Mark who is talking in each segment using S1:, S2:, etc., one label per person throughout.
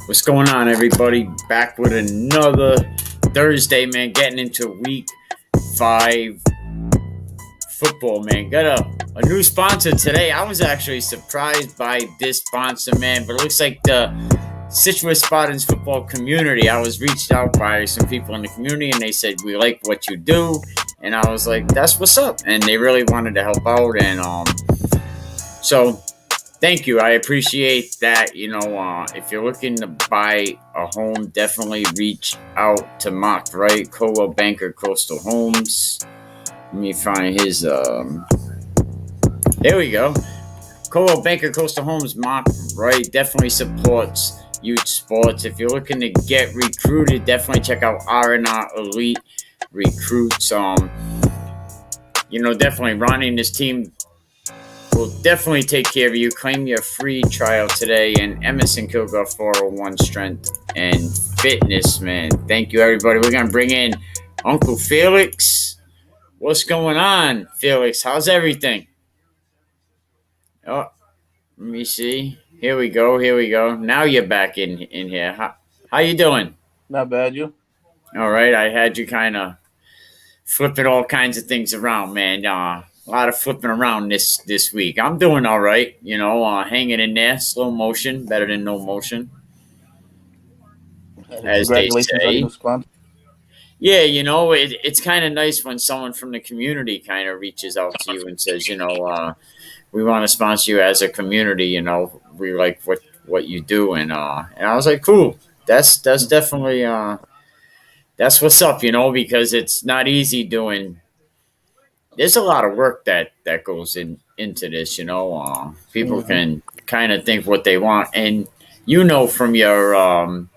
S1: What's going on, everybody? Back with another Thursday, man. Getting into week 5 football, man. Got a new sponsor today. I was actually surprised by this sponsor, man. But it looks like the Citrus Spartans football community. I was reached out by some people in the community, and they said, we like what you do. And I was like, that's what's up. And they really wanted to help out. And so thank you. I appreciate that. If you're looking to buy a home, definitely reach out to Mark Wright, Coldwell Banker Coastal Homes. Let me find his. There we go. Coldwell Banker Coastal Homes, Mark Wright definitely supports youth sports. If you're looking to get recruited, definitely check out R&R Elite Recruits. Definitely Ronnie and his team will definitely take care of you. Claim your free trial today. And Emerson Kilgore 401 Strength and Fitness, man. Thank you, everybody. We're going to bring in Uncle Felix. What's going on, Felix? How's everything? Oh, let me see. Here we go. Now you're back in here. How you doing?
S2: Not bad, you?
S1: All right. I had you kind of flipping all kinds of things around, man. A lot of flipping around this week. I'm doing all right, hanging in there, slow motion, better than no motion, as they
S2: Congratulations on
S1: say.
S2: your sponsor.
S1: Yeah, it's kind of nice when someone from the community kind of reaches out to you and says, we want to sponsor you as a community. We like what you do, and I was like, cool. That's definitely that's what's up, because it's not easy doing. There's a lot of work that goes into this. People can kind of think what they want, and from your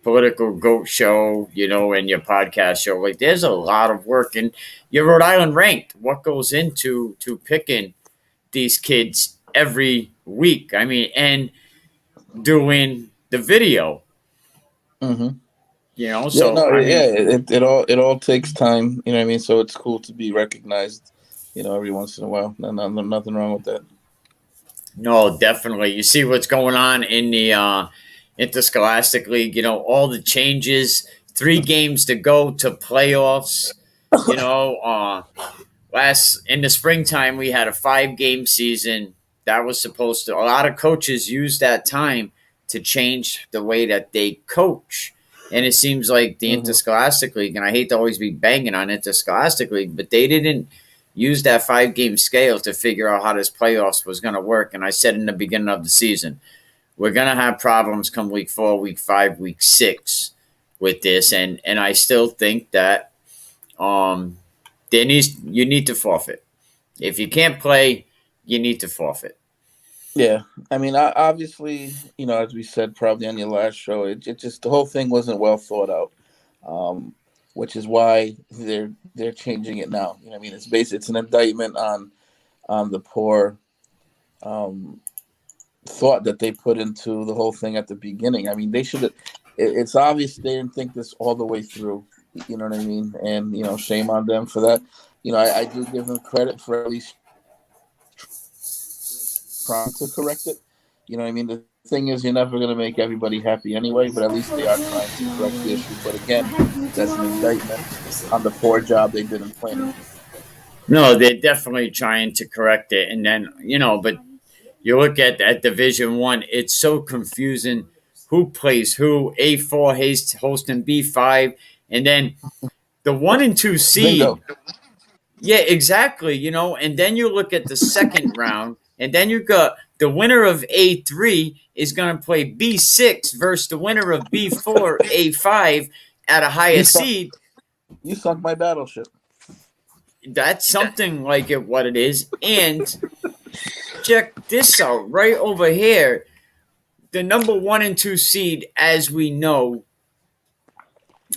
S1: political goat show, and your podcast show, like there's a lot of work, and you're Rhode Island ranked. What goes into picking these kids every week? I mean, and doing the video.
S2: Mm-hmm.
S1: So I mean,
S2: it all takes time. You know what I mean? So it's cool to be recognized. Every once in a while. Nothing wrong with that.
S1: no, definitely. You see what's going on in the interscholastic league. All the changes. 3 games to go to playoffs. Last in the springtime we had a 5-game season that was supposed to. A lot of coaches use that time to change the way that they coach. And it seems like the interscholastic league, and I hate to always be banging on interscholastic league, but they didn't use that 5-game scale to figure out how this playoffs was going to work. And I said in the beginning of the season, we're going to have problems come week 4, week 5, week 6 with this. And I still think that you need to forfeit. If you can't play, you need to forfeit.
S2: Yeah, I mean, obviously, as we said probably on your last show, it just the whole thing wasn't well thought out, which is why they're changing it now. I mean, it's an indictment on the poor thought that they put into the whole thing at the beginning. I mean, they should. It's obvious they didn't think this all the way through. You know what I mean? And shame on them for that. I do give them credit for at least trying to correct it. You know what I mean? The thing is, you're never going to make everybody happy anyway, but at least they are trying to correct the issue. But again, that's an indictment on the poor job they did in planning.
S1: No, they're definitely trying to correct it. And then, but you look at Division 1, it's so confusing. Who plays who? A4 hosting B5. And then the 1 and 2 seed.
S2: Bingo.
S1: Yeah, exactly. And then you look at the second round, and then you got the winner of A3 is going to play B6 versus the winner of B4, A5 at a higher seed.
S2: You sunk my battleship.
S1: That's something like it, what it is. And check this out right over here. The number 1 and 2 seed, as we know,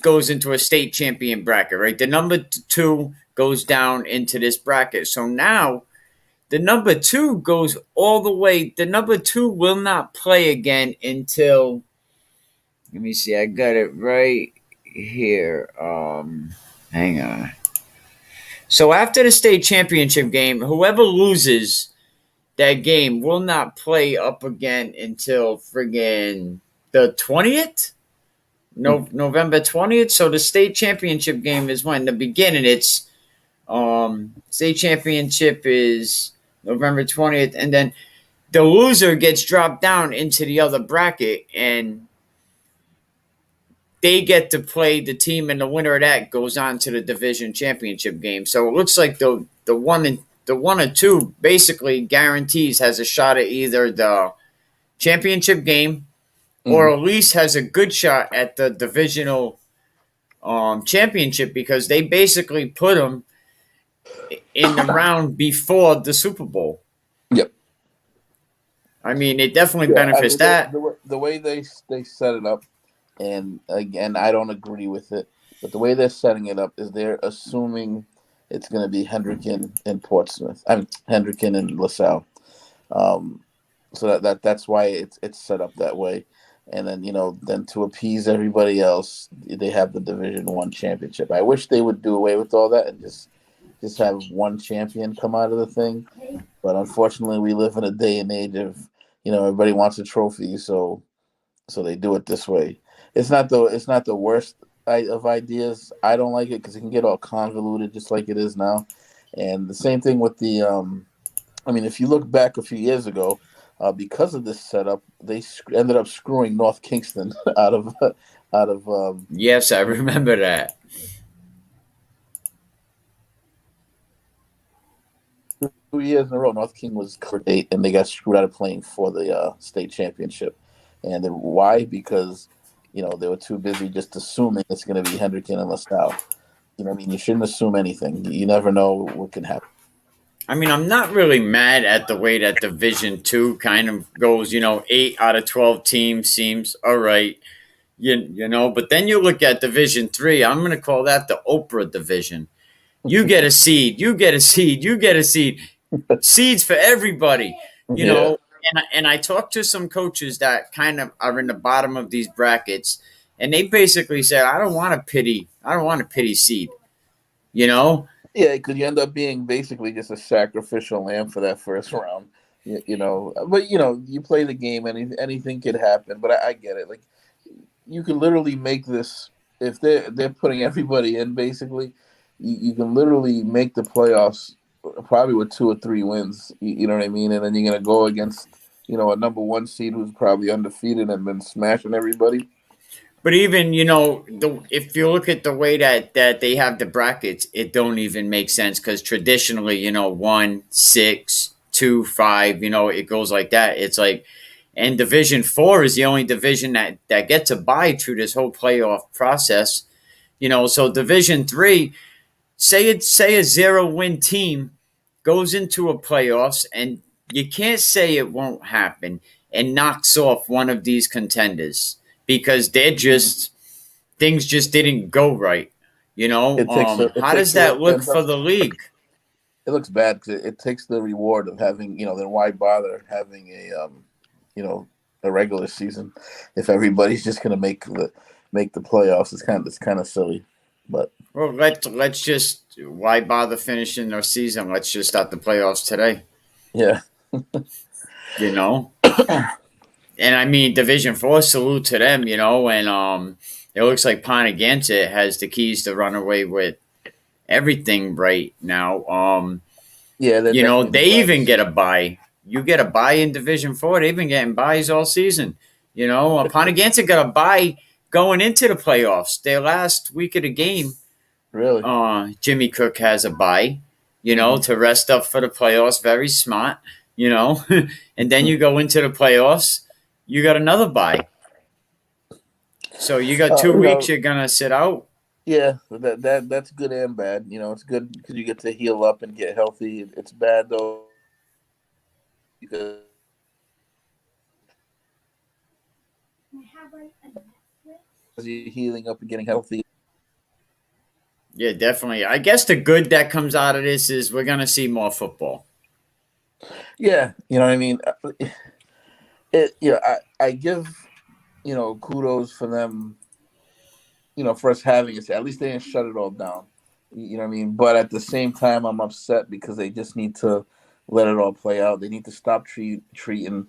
S1: goes into a state champion bracket, right? The number 2 goes down into this bracket. So now the number 2 goes all the way. The number 2 will not play again until, let me see, I got it right here. Hang on. So after the state championship game, whoever loses that game will not play up again until friggin' the 20th. No, November 20th. So the state championship game is when the beginning. It's state championship is November 20th, and then the loser gets dropped down into the other bracket, and they get to play the team, and the winner of that goes on to the division championship game. So it looks like the one or two basically guarantees has a shot at either the championship game or
S2: Mhm.
S1: at least has a good shot at the divisional championship because they basically put them in the round before the Super Bowl.
S2: Yep.
S1: I mean, it definitely
S2: Yeah, I
S1: benefits
S2: mean
S1: that.
S2: the way they set it up, and again, I don't agree with it, but the way they're setting it up is they're assuming it's going to be Hendricken and Portsmouth. I mean Hendricken and LaSalle. Um, so that's why it's set up that way. And then then to appease everybody else, they have the Division One championship. I wish they would do away with all that and just have one champion come out of the thing. But unfortunately, we live in a day and age of everybody wants a trophy, so they do it this way. It's not the worst of ideas. I don't like it because it can get all convoluted, just like it is now. And the same thing with the I mean, if you look back a few years ago, because of this setup, they ended up screwing North Kingston out of
S1: Yes, I remember that.
S2: 2 years in a row. North King was covered eight, and they got screwed out of playing for the state championship. And then why? Because they were too busy just assuming it's going to be Hendricken and LaSalle. I mean, you shouldn't assume anything. You never know what can happen.
S1: I mean, I'm not really mad at the way that Division Two kind of goes. 8 out of 12 teams seems all right. But then you look at Division Three. I'm going to call that the Oprah division. You get a seed. You get a seed. You get a seed. Seeds for everybody. You
S2: Yeah,
S1: know, and I talked to some coaches that kind of are in the bottom of these brackets, and they basically said, "I don't want a pity. I don't want a pity seed." You know,
S2: yeah, because you end up being basically just a sacrificial lamb for that first round. But you play the game, and anything could happen. But I get it. Like you can literally make this if they're putting everybody in. Basically, you can literally make the playoffs probably with 2 or 3 wins. You know what I mean? And then you're gonna go against a number one seed who's probably undefeated and been smashing everybody.
S1: but even if you look at the way that they have the brackets, it don't even make sense because traditionally, 1, 6, 2, 5, it goes like that. It's like, and Division 4 is the only division that gets a bye through this whole playoff process. So Division 3, say a 0-win team goes into a playoffs, and you can't say it won't happen and knocks off one of these contenders because they're just things just didn't go right.
S2: It takes the it
S1: How
S2: takes
S1: does
S2: the
S1: that look
S2: it
S1: for
S2: looks
S1: the league?
S2: it looks bad because it takes the reward of having then why bother having you know a regular season if everybody's just gonna make the playoffs. It's kind of silly, but
S1: Well, let's just why bother finishing our season? Let's just start the playoffs today.
S2: yeah.
S1: You know, and I mean Division 4, salute to them. And it looks like Pontiac has the keys to run away with everything right now.
S2: Yeah, they're definitely the
S1: They even
S2: driver's
S1: get
S2: seat.
S1: a bye. You get a bye in Division 4. They've been getting buys all season. Pontiac got a bye going into the playoffs. Their last week of the game,
S2: Really.
S1: Jimmy Cook has a bye,
S2: Hmm.
S1: to rest up for the playoffs. Very smart, you know. And then you go into the playoffs, you got another bye. So you got
S2: uh,
S1: two
S2: you
S1: weeks
S2: know,
S1: you're gonna sit out.
S2: yeah, that's good and bad. It's good because you get to heal up and get healthy. It's bad though because as you're healing up and getting healthy.
S1: Yeah, definitely. I guess the good that comes out of this is we're gonna see more football.
S2: Yeah, you know what I mean. I give kudos for them. For us having it. At least they didn't shut it all down. You know what I mean. But at the same time, I'm upset because they just need to let it all play out. They need to stop treating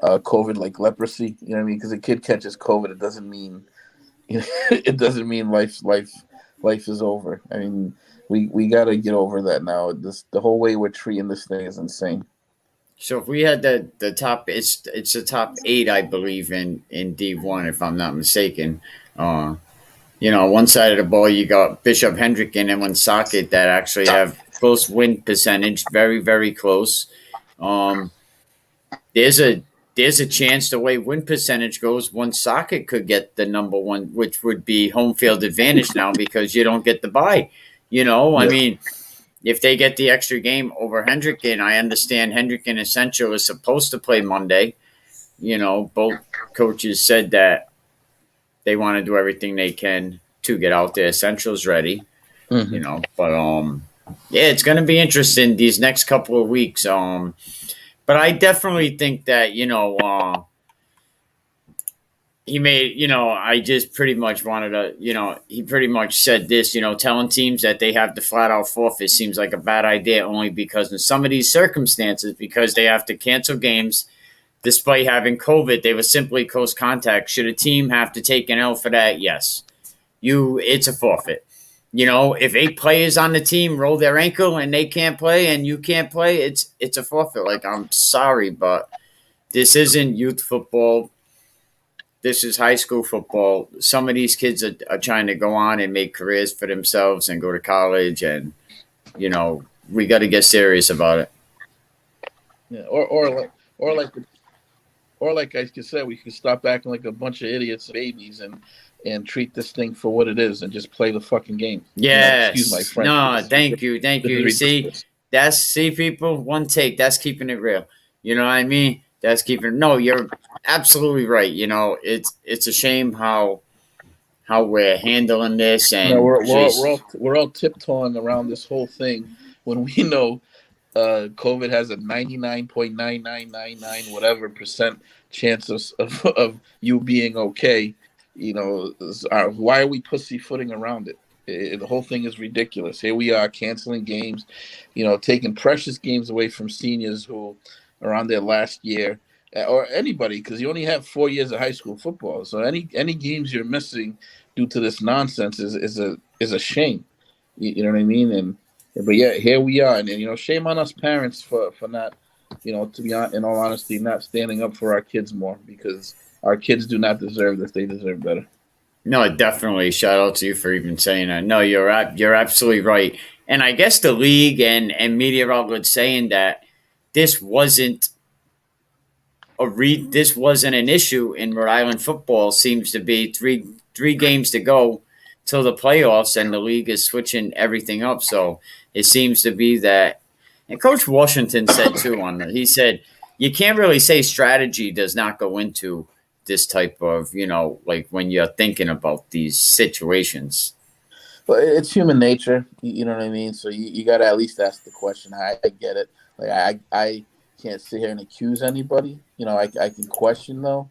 S2: COVID like leprosy. You know what I mean? Because a kid catches COVID, it doesn't mean it doesn't mean life is over. I mean, we got to get over that now. The whole way we're treating this thing is insane.
S1: So if we had the top, it's the top 8, I believe, in D1, if I'm not mistaken. Uh, one side of the ball you got Bishop Hendricken and Woonsocket that actually have close win percentage, very very close. Um, there's a chance the way win percentage goes, Woonsocket could get the number one, which would be home field advantage now because you don't get the bye. I
S2: Yeah.
S1: mean, if they get the extra game over Hendricken, I understand Hendricken and Central is supposed to play Monday. Both coaches said that they want to do everything they can to get out there. Central's ready,
S2: Hmm.
S1: but yeah, it's going to be interesting these next couple of weeks. But I definitely think that he made, I just pretty much wanted to, he pretty much said this, telling teams that they have to flat out forfeit seems like a bad idea only because in some of these circumstances, because they have to cancel games despite having COVID, they were simply close contact. Should a team have to take an L for that? Yes. It's a forfeit. If 8 players on the team roll their ankle and they can't play and you can't play, it's a forfeit. Like, I'm sorry, but this isn't youth football. This is high school football. Some of these kids are trying to go on and make careers for themselves and go to college, and we got to get serious about it.
S2: Yeah. Or like I said, we could stop acting like a bunch of idiots, babies, and treat this thing for what it is, and just play the fucking game. Excuse my
S1: Yes.
S2: French.
S1: No, thank you. Thank
S2: This is
S1: you. See,
S2: ridiculous.
S1: people, one take. That's keeping it real. You know what I mean? That's keeping No, you're absolutely right. It's a shame how we're handling this and just
S2: We're all tiptoeing around this whole thing when we know COVID has a 99.9999 whatever percent chance of you being okay. Why are we pussyfooting around it? The whole thing is ridiculous. Here we are canceling games, taking precious games away from seniors who are on their last year, or anybody, because you only have 4 years of high school football. So any games you're missing due to this nonsense is a shame. You know what I mean? But yeah, here we are, and shame on us parents for not, to be in all honesty, not standing up for our kids more, because our kids do not deserve this; they deserve better.
S1: no, definitely. Shout out to you for even saying that. No, you're absolutely right. And I guess the league and media outlets saying that this wasn't this wasn't an issue in Rhode Island football seems to be three games to go till the playoffs, and the league is switching everything up. So it seems to be that, and Coach Washington said too on that. He said you can't really say strategy does not go into this type of like when you're thinking about these situations.
S2: But it's human nature, you know what I mean. So you got to at least ask the question. I get it. Like I can't sit here and accuse anybody. I can question though.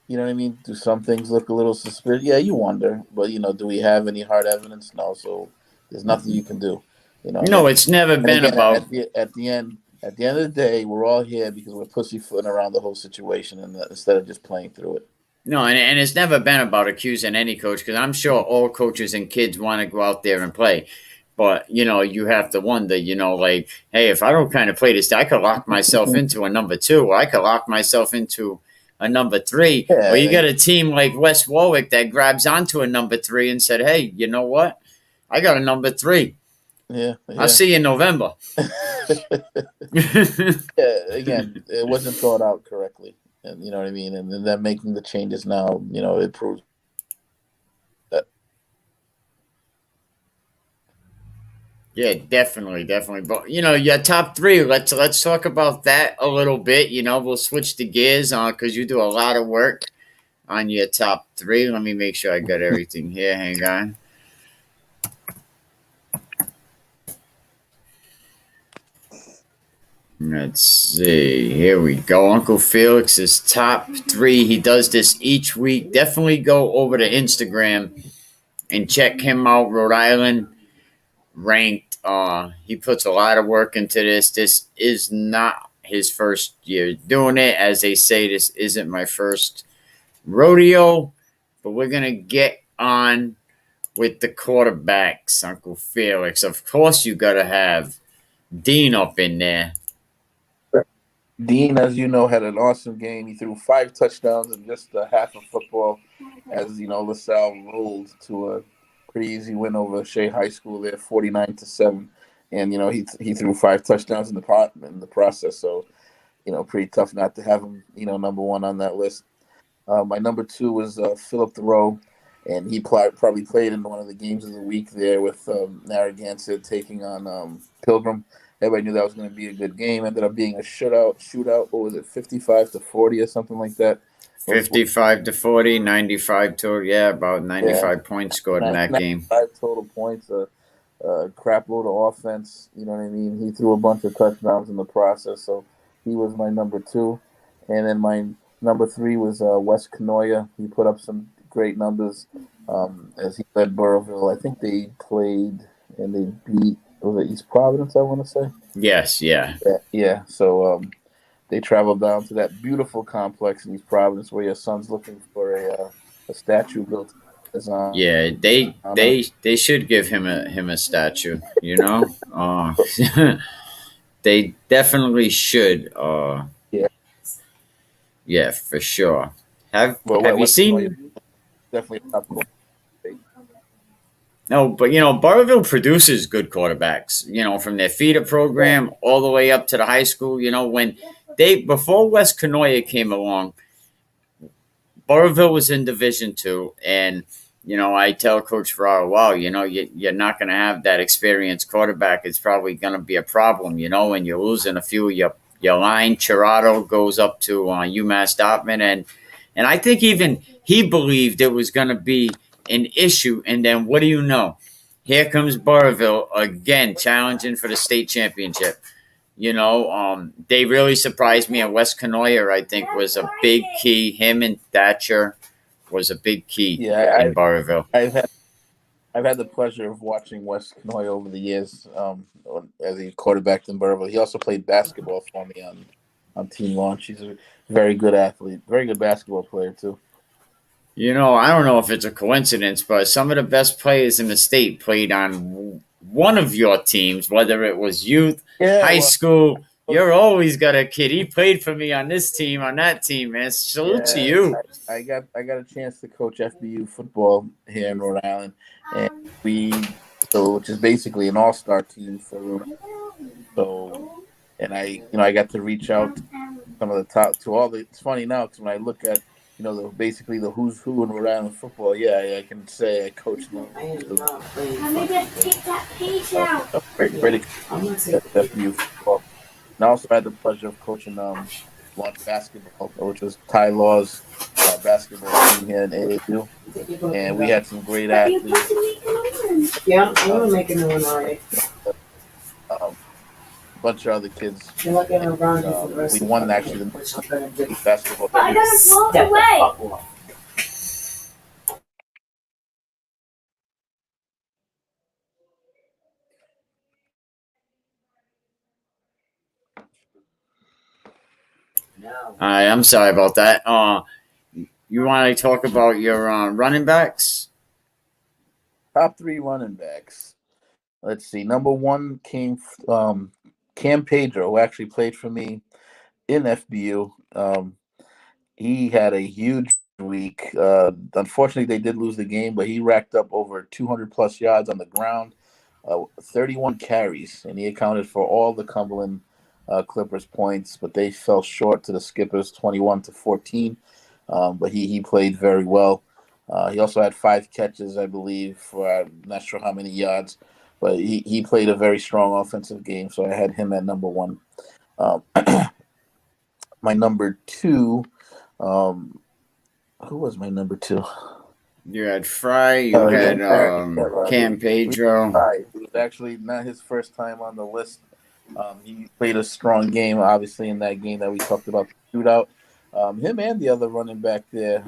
S2: You know what I mean? Do some things look a little suspicious? Yeah, you wonder. But do we have any hard evidence? No. So there's nothing you can do.
S1: No, it's never
S2: And
S1: been
S2: again,
S1: about.
S2: at the end of the day, we're all here because we're pussyfooting around the whole situation, and instead of just playing through it.
S1: No, and it's never been about accusing any coach because I'm sure all coaches and kids want to go out there and play. But, you have to wonder, like, hey, if I don't kind of play this, I could lock myself into a number 2, or I could lock myself into a number 3. Or you
S2: Yeah,
S1: got a team like West Warwick that grabs onto a number 3 and said, hey, you know what? I got a number 3.
S2: yeah,
S1: I'll
S2: yeah.
S1: see you in November.
S2: Yeah, again, it wasn't thought out correctly, and you know what I mean. And then them making the changes now, it proves that.
S1: Yeah, definitely, definitely. But your top 3. Let's talk about that a little bit. We'll switch the gears on because you do a lot of work on your top 3. Let me make sure I got everything here. Hang on. Let's see. Here we go. Uncle Felix's top 3. He does this each week. Definitely go over to Instagram and check him out. Rhode Island ranked. He puts a lot of work into this. This is not his first year doing it. As they say, this isn't my first rodeo, but we're going to get on with the quarterbacks, Uncle Felix. Of course, you got to have Dean up in there.
S2: Dean, as you know, had an awesome game. He threw 5 touchdowns in just a half of football. As you know, LaSalle rolled to a pretty easy win over Shea High School there, 49-7. And he threw 5 touchdowns in the process. So pretty tough not to have him number one on that list. My number 2 was Philip Thoreau, and he probably played in one of the games of the week there with Narragansett taking on Pilgrim. Everybody knew that was going to be a good game. Ended up being a shootout. What was it, 55-40 or something like that?
S1: 55-40, 95 total. Yeah, about 95 points scored in that game.
S2: 95 total points, a crap load of offense. You know what I mean? He threw a bunch of touchdowns in the process, so he was my number 2. And then my number 3 was Wes Canoia. He put up some great numbers as he led Burrillville. I think they played and they beat, was it East Providence, I want to say?
S1: Yes, yeah.
S2: Yeah. So they traveled down to that beautiful complex in East Providence where your son's looking for a statue built.
S1: Yeah, they should give him a statue. They definitely should.
S2: Yeah.
S1: Yeah, for sure. Have
S2: Well,
S1: you seen?
S2: Definitely top of the
S1: No, but Burrillville produces good quarterbacks. From their feeder program all the way up to the high school. When before West Canoia came along, Burrillville was in Division II, and I tell Coach Ferraro, wow, you're not going to have that experienced quarterback. It's probably going to be a problem, when you're losing a few of your line. Chirado goes up to UMass Dartmouth, and I think even he believed it was going to be an issue. And then what do you know? Here comes Burrillville again, challenging for the state championship. They really surprised me. And West Canoia, I think, was a big key. Him and Thatcher was a big key in Burrillville.
S2: I've had the pleasure of watching West Canoia over the years as he quarterbacked in Burrillville. He also played basketball for me on Team Launch. He's a very good athlete, very good basketball player too.
S1: I don't know if it's a coincidence, but some of the best players in the state played on one of your teams, whether it was youth, high school. You're always got a kid. He played for me on this team, on that team, man. Salute to you.
S2: I got a chance to coach FBU football here in Rhode Island, and which is basically an all-star team for Rhode Island. So, and I got to reach out to some of the top to all the. It's funny now because when I look at basically the who's who in Rhode Island football, yeah, I can say I coached them.
S3: Maybe I take that page out.
S2: Great FBU football. And I also had the pleasure of coaching launch basketball, which was Ty Law's basketball team here in AAU. And we had some great athletes.
S3: Yeah, I'm going to make a new one already.
S2: A bunch of other kids.
S3: You're not going to run for the rest
S2: we won actually the basketball.
S3: I got to walk away.
S1: I'm sorry about that. You want to talk about your running backs?
S2: Top 3 running backs. Let's see. Number 1 came Cam Pedro, who actually played for me in FBU. He had a huge week. Unfortunately, they did lose the game, but he racked up over 200 plus yards on the ground, 31 carries, and he accounted for all the Cumberland Clippers points, but they fell short to the Skippers, 21-14. But he played very well. He also had 5 catches, I believe, for I'm not sure how many yards, but he played a very strong offensive game, so I had him at number 1. My number 2, who was my number 2?
S1: You had Fry. You had Cam Pedro.
S2: It was actually not his first time on the list. He played a strong game, obviously, in that game that we talked about, the shootout. Him and the other running back there,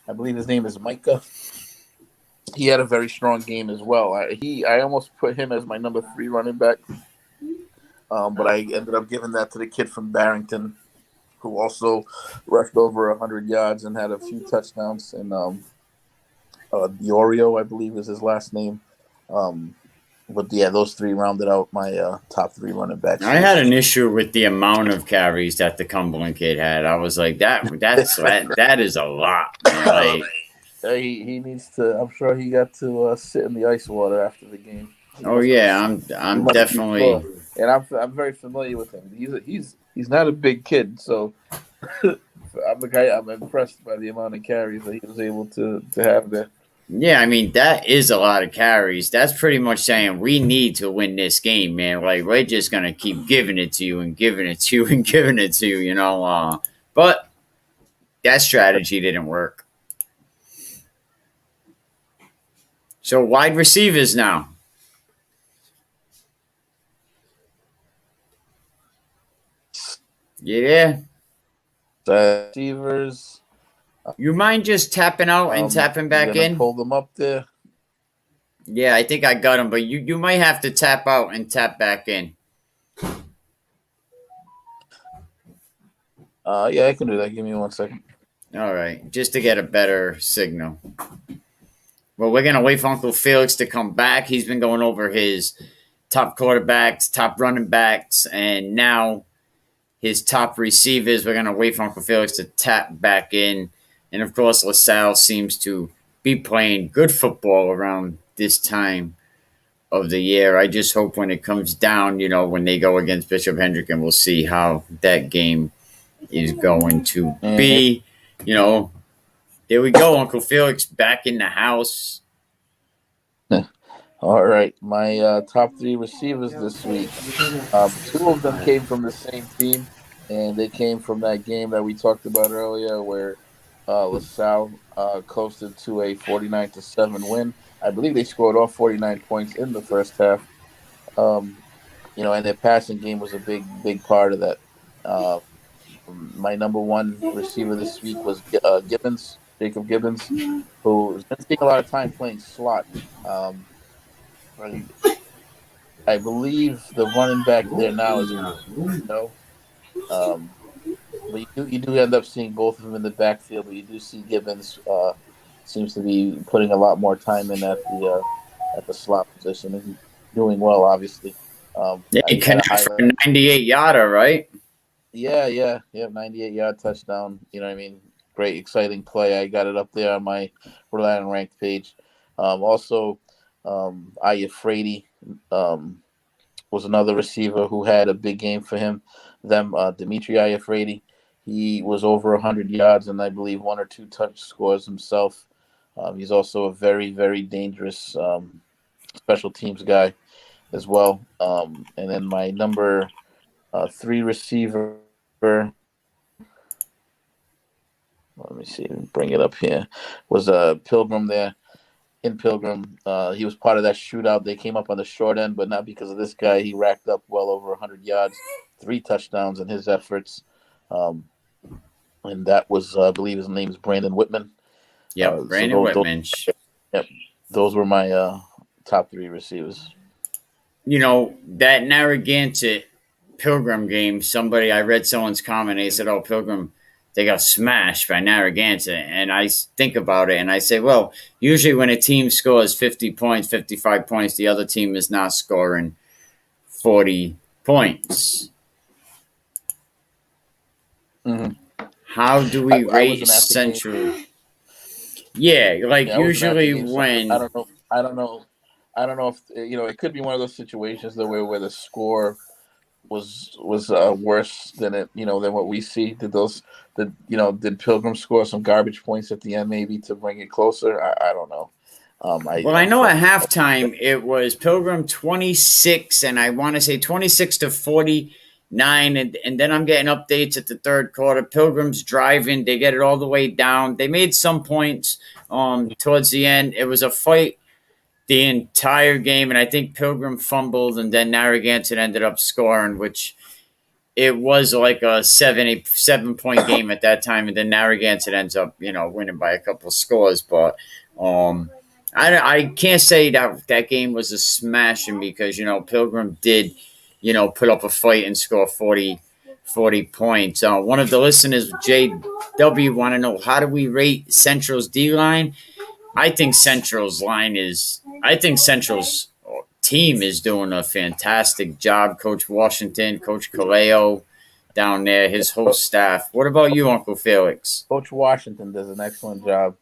S2: I believe his name is Micah. He had a very strong game as well. I almost put him as my number 3 running back. but I ended up giving that to the kid from Barrington, who also rushed over 100 yards and had a few touchdowns. And Diorio, I believe, is his last name. Um, but yeah, those three rounded out my top three running backs
S1: I
S2: for
S1: had
S2: this.
S1: an issue with the amount of carries that the Cumberland kid had. I was like, that is a lot, man. Like,
S2: He needs to. I'm sure he got to sit in the ice water after the game. He
S1: oh
S2: must be.
S1: yeah,
S2: He
S1: I'm
S2: must be sore.
S1: definitely.
S2: And I'm very familiar with him. He's not a big kid, so I'm impressed by the amount of carries that he was able to have there.
S1: Yeah, I mean that is a lot of carries. That's pretty much saying we need to win this game, man. Like we're just gonna keep giving it to you and giving it to you and giving it to you, you know. But that strategy didn't work. So wide receivers now. Yeah,
S2: Receivers.
S1: you mind just tapping out and tapping
S2: You
S1: back
S2: gonna
S1: in?
S2: pull them up there?
S1: Yeah, I think I got him, but you might have to tap out and tap back in.
S2: Yeah, I can do that. Give me 1 second.
S1: All right, just to get a better signal. Well, we're gonna wait for Uncle Felix to come back. He's been going over his top quarterbacks, top running backs, and now his top receivers. We're gonna wait for Uncle Felix to tap back in, and of course, LaSalle seems to be playing good football around this time of the year. I just hope when it comes down, you know, when they go against Bishop Hendrick, and we'll see how that game is going to be. You know, there we go, Uncle Felix back in the house.
S2: All right, my top three receivers this week. Two of them came from the same team, and they came from that game that we talked about earlier, where LaSalle coasted to a 49-7 win. I believe they scored all 49 points in the first half. And their passing game was a big part of that. Uh, my number one receiver this week was Jacob Gibbons, who's been seeing a lot of time playing slot. I I believe the running back there now is no. Um, but you do end up seeing both of them in the backfield. But you do see Gibbons seems to be putting a lot more time in at the slot position and doing well. Obviously,
S1: Yeah, he
S2: I had a
S1: connect for
S2: highlight.
S1: a 98 yarder, right?
S2: Yeah. 98-yard touchdown. You know what I mean? Great, exciting play. I got it up there on my Rhode Island ranked page. Also, Aya Frady was another receiver who had a big game for him. Dimitri Ayafredi, he was over 100 yards and I believe one or two touch scores himself. He's also a very, very dangerous special teams guy as well. And then my number three receiver, let me see, bring it up here, was Pilgrim there. In Pilgrim, he was part of that shootout. They came up on the short end, but not because of this guy. He racked up well over 100 yards, 3 touchdowns in his efforts. And that was, I believe his name is Brandon Whitman.
S1: Yep, Brandon Whitman.
S2: Those were my top 3 receivers.
S1: You know, that Narragansett Pilgrim game, I read someone's comment, they said, oh, Pilgrim, they got smashed by Narragansett. And I think about it and I say, well, usually when a team scores 50 points, 55 points, the other team is not scoring 40 points.
S2: Mm-hmm.
S1: How do we rate Central? Yeah, like usually when
S2: I don't know if it could be one of those situations where the score was worse than than what we see. Did Pilgrim score some garbage points at the end maybe to bring it closer? I don't know.
S1: I know at halftime it was Pilgrim 26 and I want to say 26-49 and then I'm getting updates at the third quarter. Pilgrim's driving, they get it all the way down. They made some points towards the end. It was a fight the entire game, and I think Pilgrim fumbled, and then Narragansett ended up scoring, which it was like a 7-point game at that time, and then Narragansett ends up, winning by a couple of scores. But I can't say that game was a smashing because Pilgrim did put up a fight and score 40 points. One of the listeners, JW, want to know, how do we rate Central's D line? I think Central's team is doing a fantastic job. Coach Washington, Coach Kaleo down there, his whole staff. What about you, Uncle Felix?
S2: Coach Washington does an excellent job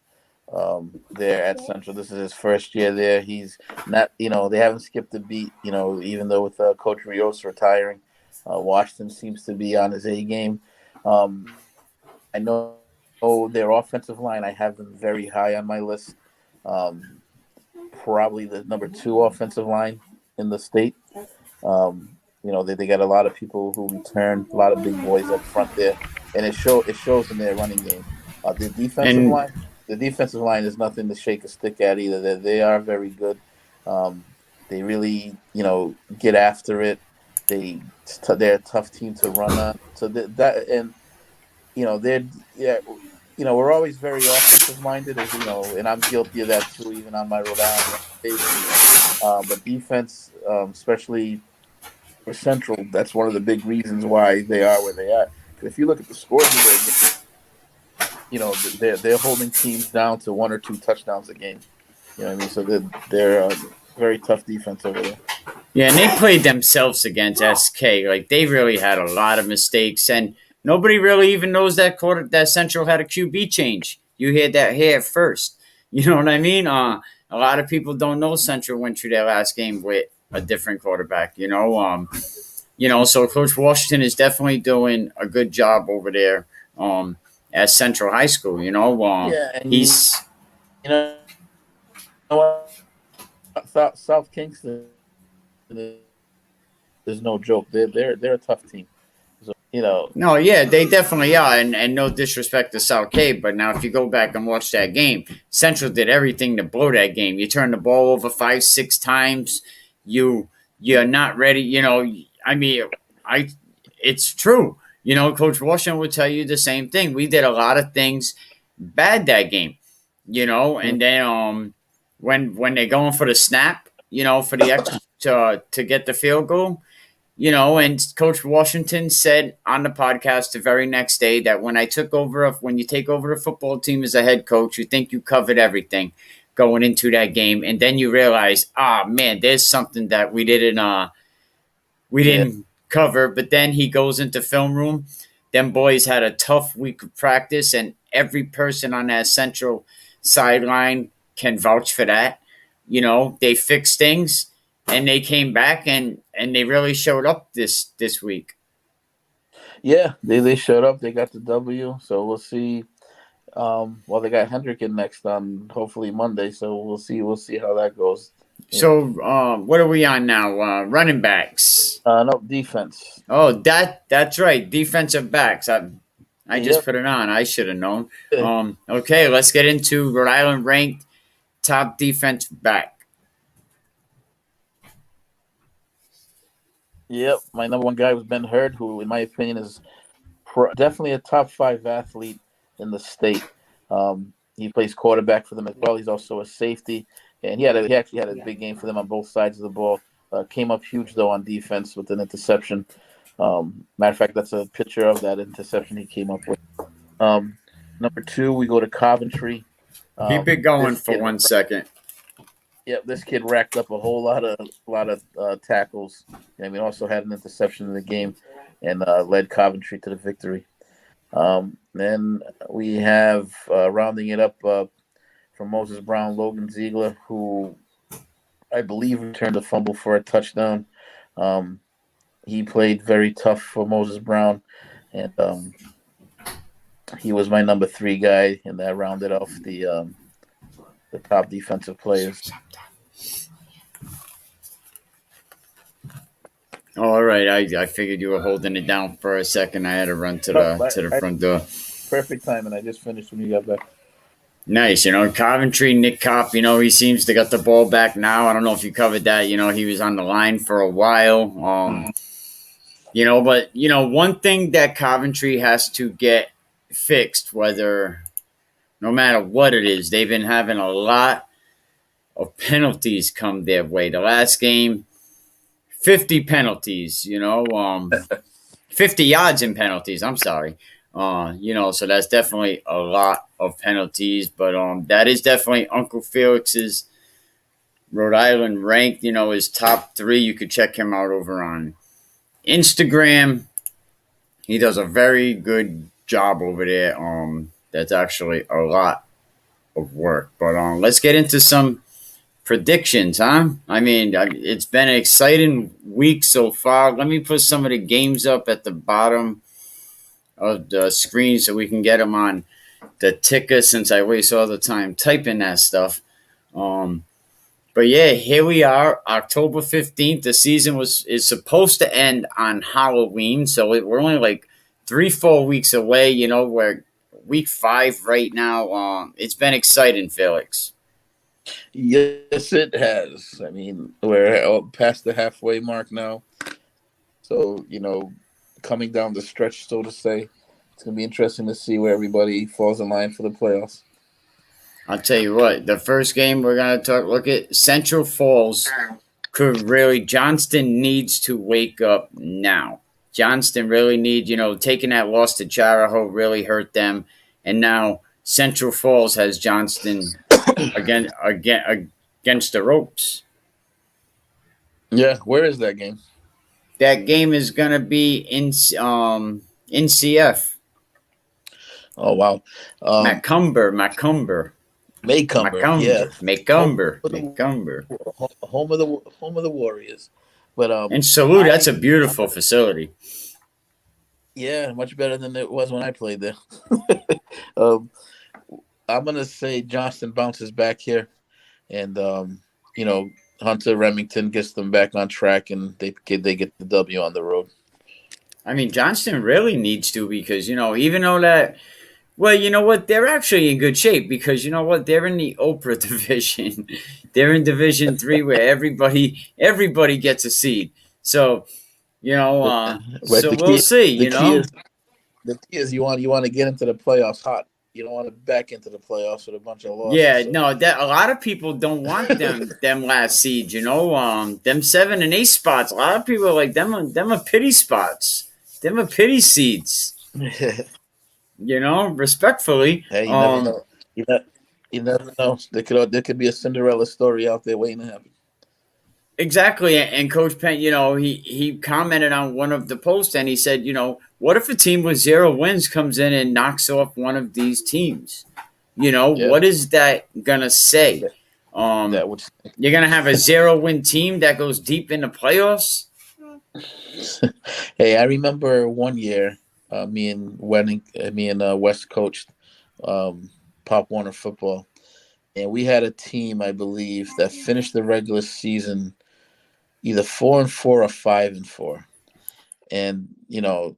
S2: there at Central. This is his first year there. He's not, they haven't skipped a beat, even though with Coach Rios retiring, Washington seems to be on his A game. I know their offensive line, I have them very high on my list. Probably the number 2 offensive line in the state. They got a lot of people who return, a lot of big boys up front there, and it shows in their running game. The defensive line is nothing to shake a stick at either. They are very good. They really, get after it. They're a tough team to run on. So we're always very offensive minded, and I'm guilty of that too, even on my Rhode Island days. But defense, especially for Central, that's one of the big reasons why they are where they are. Because if you look at the scores of their game, they're holding teams down to 1 or 2 touchdowns a game. You know what I mean? So they're very tough defense over there.
S1: Yeah, and they played themselves against SK. Like, they really had a lot of mistakes, and nobody really even knows that Central had a QB change. You hear that here first. You know what I mean? A lot of people don't know Central went through their last game with a different quarterback. So Coach Washington is definitely doing a good job over there at Central High School. He's
S2: South Kingston is no joke. They're a tough team. So,
S1: No, yeah, they definitely are, and no disrespect to South Cape, but now if you go back and watch that game, Central did everything to blow that game. You turned the ball over 5-6 times. You're not ready. It's true. Coach Washington would tell you the same thing. We did a lot of things bad that game. And then when they're going for the snap, for the extra to get the field goal. And Coach Washington said on the podcast the very next day that when you take over a football team as a head coach, you think you covered everything going into that game, and then you realize, man, there's something that we didn't cover. But then he goes into film room. Them boys had a tough week of practice, and every person on that Central sideline can vouch for that. They fixed things. And they came back and they really showed up this week.
S2: Yeah, they showed up. They got the W. So we'll see. They got Hendricken next on hopefully Monday. So we'll see how that goes.
S1: So what are we on now? Running backs.
S2: No, defense.
S1: Oh, that's right. Defensive backs. I just put it on. I should have known. Okay, let's get into Rhode Island ranked top defensive back.
S2: Yep, my number 1 guy was Ben Hurd, who, in my opinion, is definitely a top 5 athlete in the state. He plays quarterback for them as well. He's also a safety, and he actually had a big game for them on both sides of the ball. Came up huge though on defense with an interception. Matter of fact, that's a picture of that interception he came up with. Number 2, we go to Coventry.
S1: Keep it going for 1 second.
S2: Yep, this kid racked up a whole lot of tackles. Also had an interception in the game and led Coventry to the victory. Then we have rounding it up from Moses Brown, Logan Ziegler, who I believe returned a fumble for a touchdown. He played very tough for Moses Brown, and he was my number 3 guy, and that rounded off the top defensive players.
S1: All right, I figured you were holding it down for a second. I had to run to the front door.
S2: Perfect time, and I just finished when you got back.
S1: Nice, Coventry, Nick Kopp, he seems to get the ball back now. I don't know if you covered that. He was on the line for a while. But one thing that Coventry has to get fixed, no matter what it is, they've been having a lot of penalties come their way. The last game, 50 penalties, 50 yards in penalties. I'm sorry. So that's definitely a lot of penalties, but that is definitely Uncle Felix's Rhode Island ranked, his top 3. You could check him out over on Instagram. He does a very good job over there. That's actually a lot of work. But let's get into some predictions, huh? I mean, it's been an exciting week so far. Let me put some of the games up at the bottom of the screen so we can get them on the ticker, since I waste all the time typing that stuff. But yeah, here we are, October 15th. The season is supposed to end on Halloween, so we're only like 3-4 weeks away. We're week 5 right now. It's been exciting, Felix.
S2: Yes, it has. I mean, we're past the halfway mark now. So, coming down the stretch, so to say, it's going to be interesting to see where everybody falls in line for the playoffs.
S1: I'll tell you what, the first game we're going to look at, Central Falls Johnston needs to wake up now. Johnston really needs, taking that loss to Charahoe really hurt them. And now Central Falls has Johnston against the ropes.
S2: Yeah, where is that game?
S1: That game is going to be in CF.
S2: Oh, wow.
S1: Macomber.
S2: Maycomber, yeah.
S1: Macomber.
S2: Home of the Warriors. But
S1: and Salute, that's a beautiful facility.
S2: Yeah, much better than it was when I played there. I'm gonna say Johnston bounces back here, and Hunter Remington gets them back on track, and they get the W on the road.
S1: I mean, Johnston really needs to, because even though that. Well, you know what? They're actually in good shape, because you know what? They're in the Oprah division. They're in Division 3, where everybody gets a seed. So, so we'll see.
S2: The key is you want to get into the playoffs hot. You don't want to back into the playoffs with a bunch of losses.
S1: Yeah, no, that a lot of people don't want them last seeds. Them 7 and 8 spots. A lot of people are like them are pity spots. Them are pity seeds. Respectfully.
S2: Hey, you never know. You never know. There could be a Cinderella story out there waiting to happen.
S1: Exactly. And Coach Penn, he commented on one of the posts, and he said, what if a team with 0 wins comes in and knocks off one of these teams? What is that gonna say? You're gonna have a 0-win team that goes deep in the playoffs?
S2: Hey, I remember one year. Me and West coached Pop Warner football, and we had a team, I believe, that finished the regular season either 4-4 or 5-4, and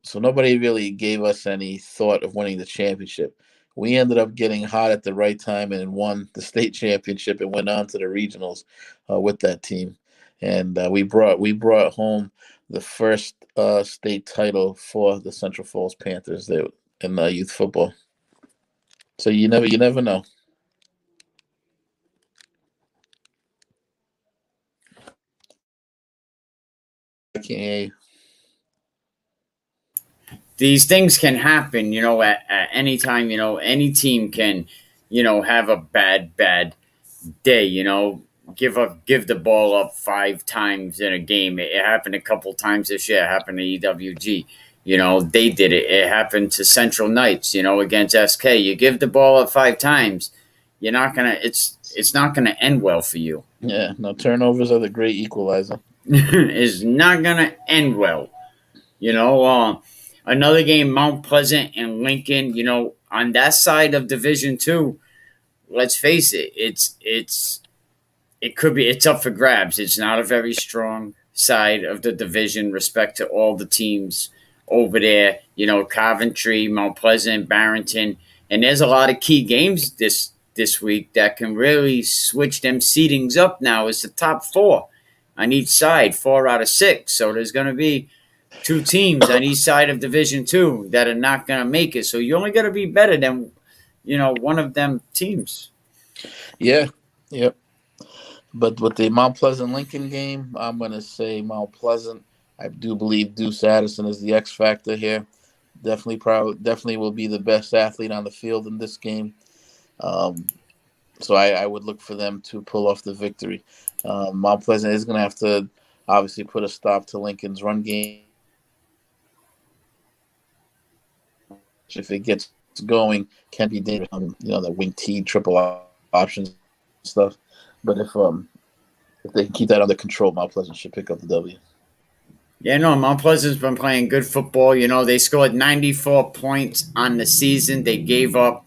S2: so nobody really gave us any thought of winning the championship. We ended up getting hot at the right time and won the state championship and went on to the regionals with that team, and we brought home the first state title for the Central Falls Panthers there in youth football. So you never know. I can't hear you.
S1: These things can happen, at any time. Any team can, have a bad day. Give the ball up 5 times in a game. It happened a couple times this year. It happened to EWG. They did it. It happened to Central Knights, against SK. You give the ball up 5 times, you're not gonna. It's not gonna end well for you.
S2: Yeah, no, turnovers are the great equalizer.
S1: It's not gonna end well. Another game, Mount Pleasant and Lincoln. On that side of Division 2, let's face it, it's up for grabs. It's not a very strong side of the division, respect to all the teams over there. Coventry, Mount Pleasant, Barrington, and there's a lot of key games this week that can really switch them seedings up. Now is the top 4 on each side, 4 out of 6. So there's going to be 2 teams on each side of Division 2 that are not going to make it. So you only got to be better than one of them teams.
S2: Yeah. Yep. But with the Mount Pleasant Lincoln game, I'm going to say Mount Pleasant. I do believe Deuce Addison is the X factor here. Definitely will be the best athlete on the field in this game. So I would look for them to pull off the victory. Mount Pleasant is going to have to obviously put a stop to Lincoln's run game. If it gets going, can be dangerous. The wing T triple options stuff. But if they can keep that under control, Mount Pleasant should pick up the W.
S1: Yeah, no, Mount Pleasant's been playing good football. They scored 94 points on the season. They gave up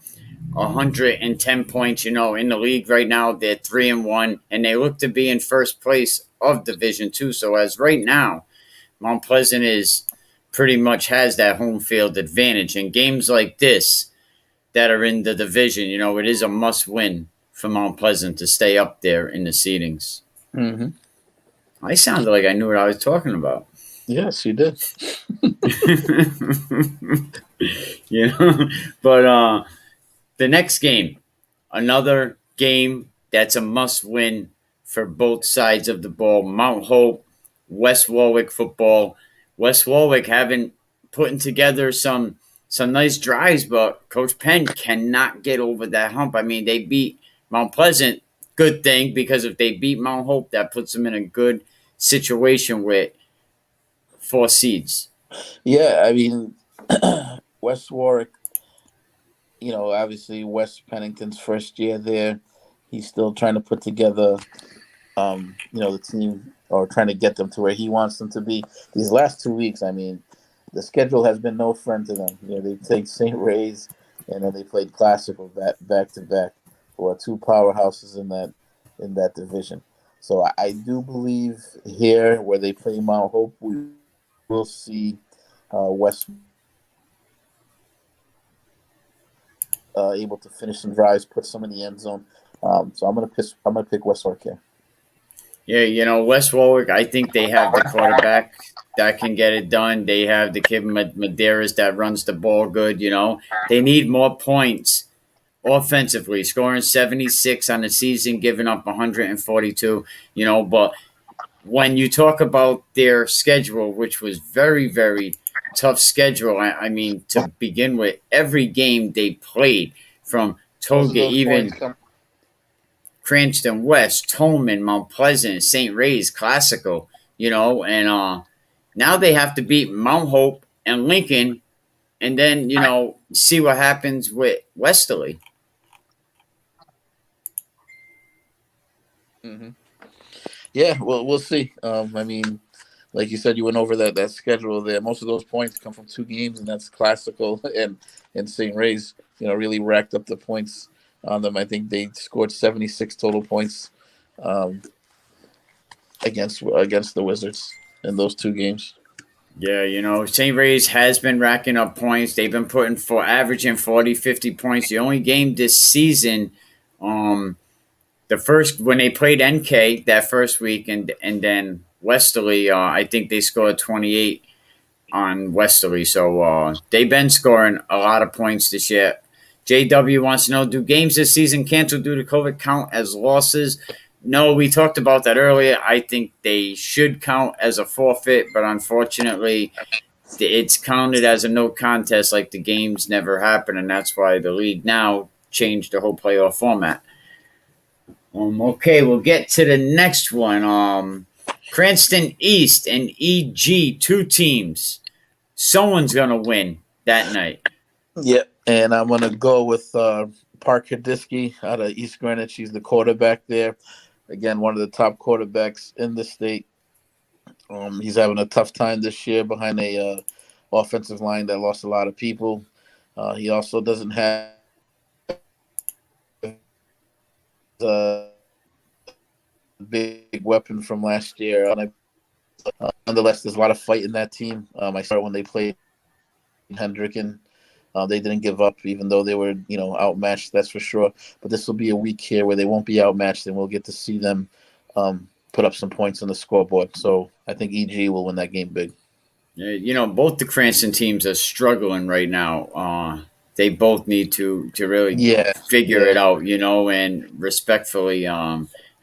S1: 110 points. In the league right now, they're 3-1, and they look to be in first place of Division Two. So as right now, Mount Pleasant is pretty much has that home field advantage. In games like this that are in the division, it is a must win for Mount Pleasant to stay up there in the seedings.
S2: Mm-hmm.
S1: I sounded like I knew what I was talking about.
S2: Yes, you did.
S1: But the next game, another game that's a must win for both sides of the ball. Mount Hope, West Warwick football. West Warwick haven't putting together some nice drives, but Coach Penn cannot get over that hump. I mean, they beat Mount Pleasant, good thing, because if they beat Mount Hope, that puts them in a good situation with 4 seeds.
S2: Yeah, I mean, West Warwick, obviously West Pennington's first year there. He's still trying to put together, the team, or trying to get them to where he wants them to be. These last 2 weeks, I mean, the schedule has been no friend to them. They played St. Ray's, and then they played Classical back to back, who are 2 powerhouses in that division. So I do believe here, where they play Mount Hope, we will see West able to finish some drives, put some in the end zone. So I'm gonna pick West Warwick here.
S1: Yeah, West Warwick, I think they have the quarterback that can get it done. They have the kid Medeiros that runs the ball good. They need more points offensively, scoring 76 on the season, giving up 142. But when you talk about their schedule, which was very, very tough schedule, I mean, to begin with, every game they played from Toga, even Cranston West, Tolman, Mount Pleasant, St. Ray's, Classical, and now they have to beat Mount Hope and Lincoln, and then, see what happens with Westerly.
S2: Mm-hmm. Yeah, well, we'll see. I mean, like you said, you went over that schedule there. Most of those points come from 2 games, and that's Classical and St. Ray's. Really racked up the points on them. I think they scored 76 total points against the Wizards in those 2 games.
S1: Yeah, St. Ray's has been racking up points. They've been averaging 40, 50 points. The only game this season, the first when they played NK that first week, and then Westerly, I think they scored 28 on Westerly. So they've been scoring a lot of points this year. JW wants to know, do games this season canceled due to COVID count as losses? No, we talked about that earlier. I think they should count as a forfeit, but unfortunately, it's counted as a no contest, like the games never happened, and that's why the league now changed the whole playoff format. Okay, we'll get to the next one. Cranston East and EG, 2 teams. Someone's going to win that night.
S2: Yeah, and I'm going to go with Parker Diskey out of East Greenwich. He's the quarterback there. Again, one of the top quarterbacks in the state. He's having a tough time this year behind a offensive line that lost a lot of people. He also doesn't have a big weapon from last year. Nonetheless, there's a lot of fight in that team. I saw when they played Hendricken. They didn't give up, even though they were, outmatched, that's for sure. But this will be a week here where they won't be outmatched, and we'll get to see them put up some points on the scoreboard. So I think EG will win that game big.
S1: Yeah, both the Cranston teams are struggling right now. They both need to really figure it out, and respectfully,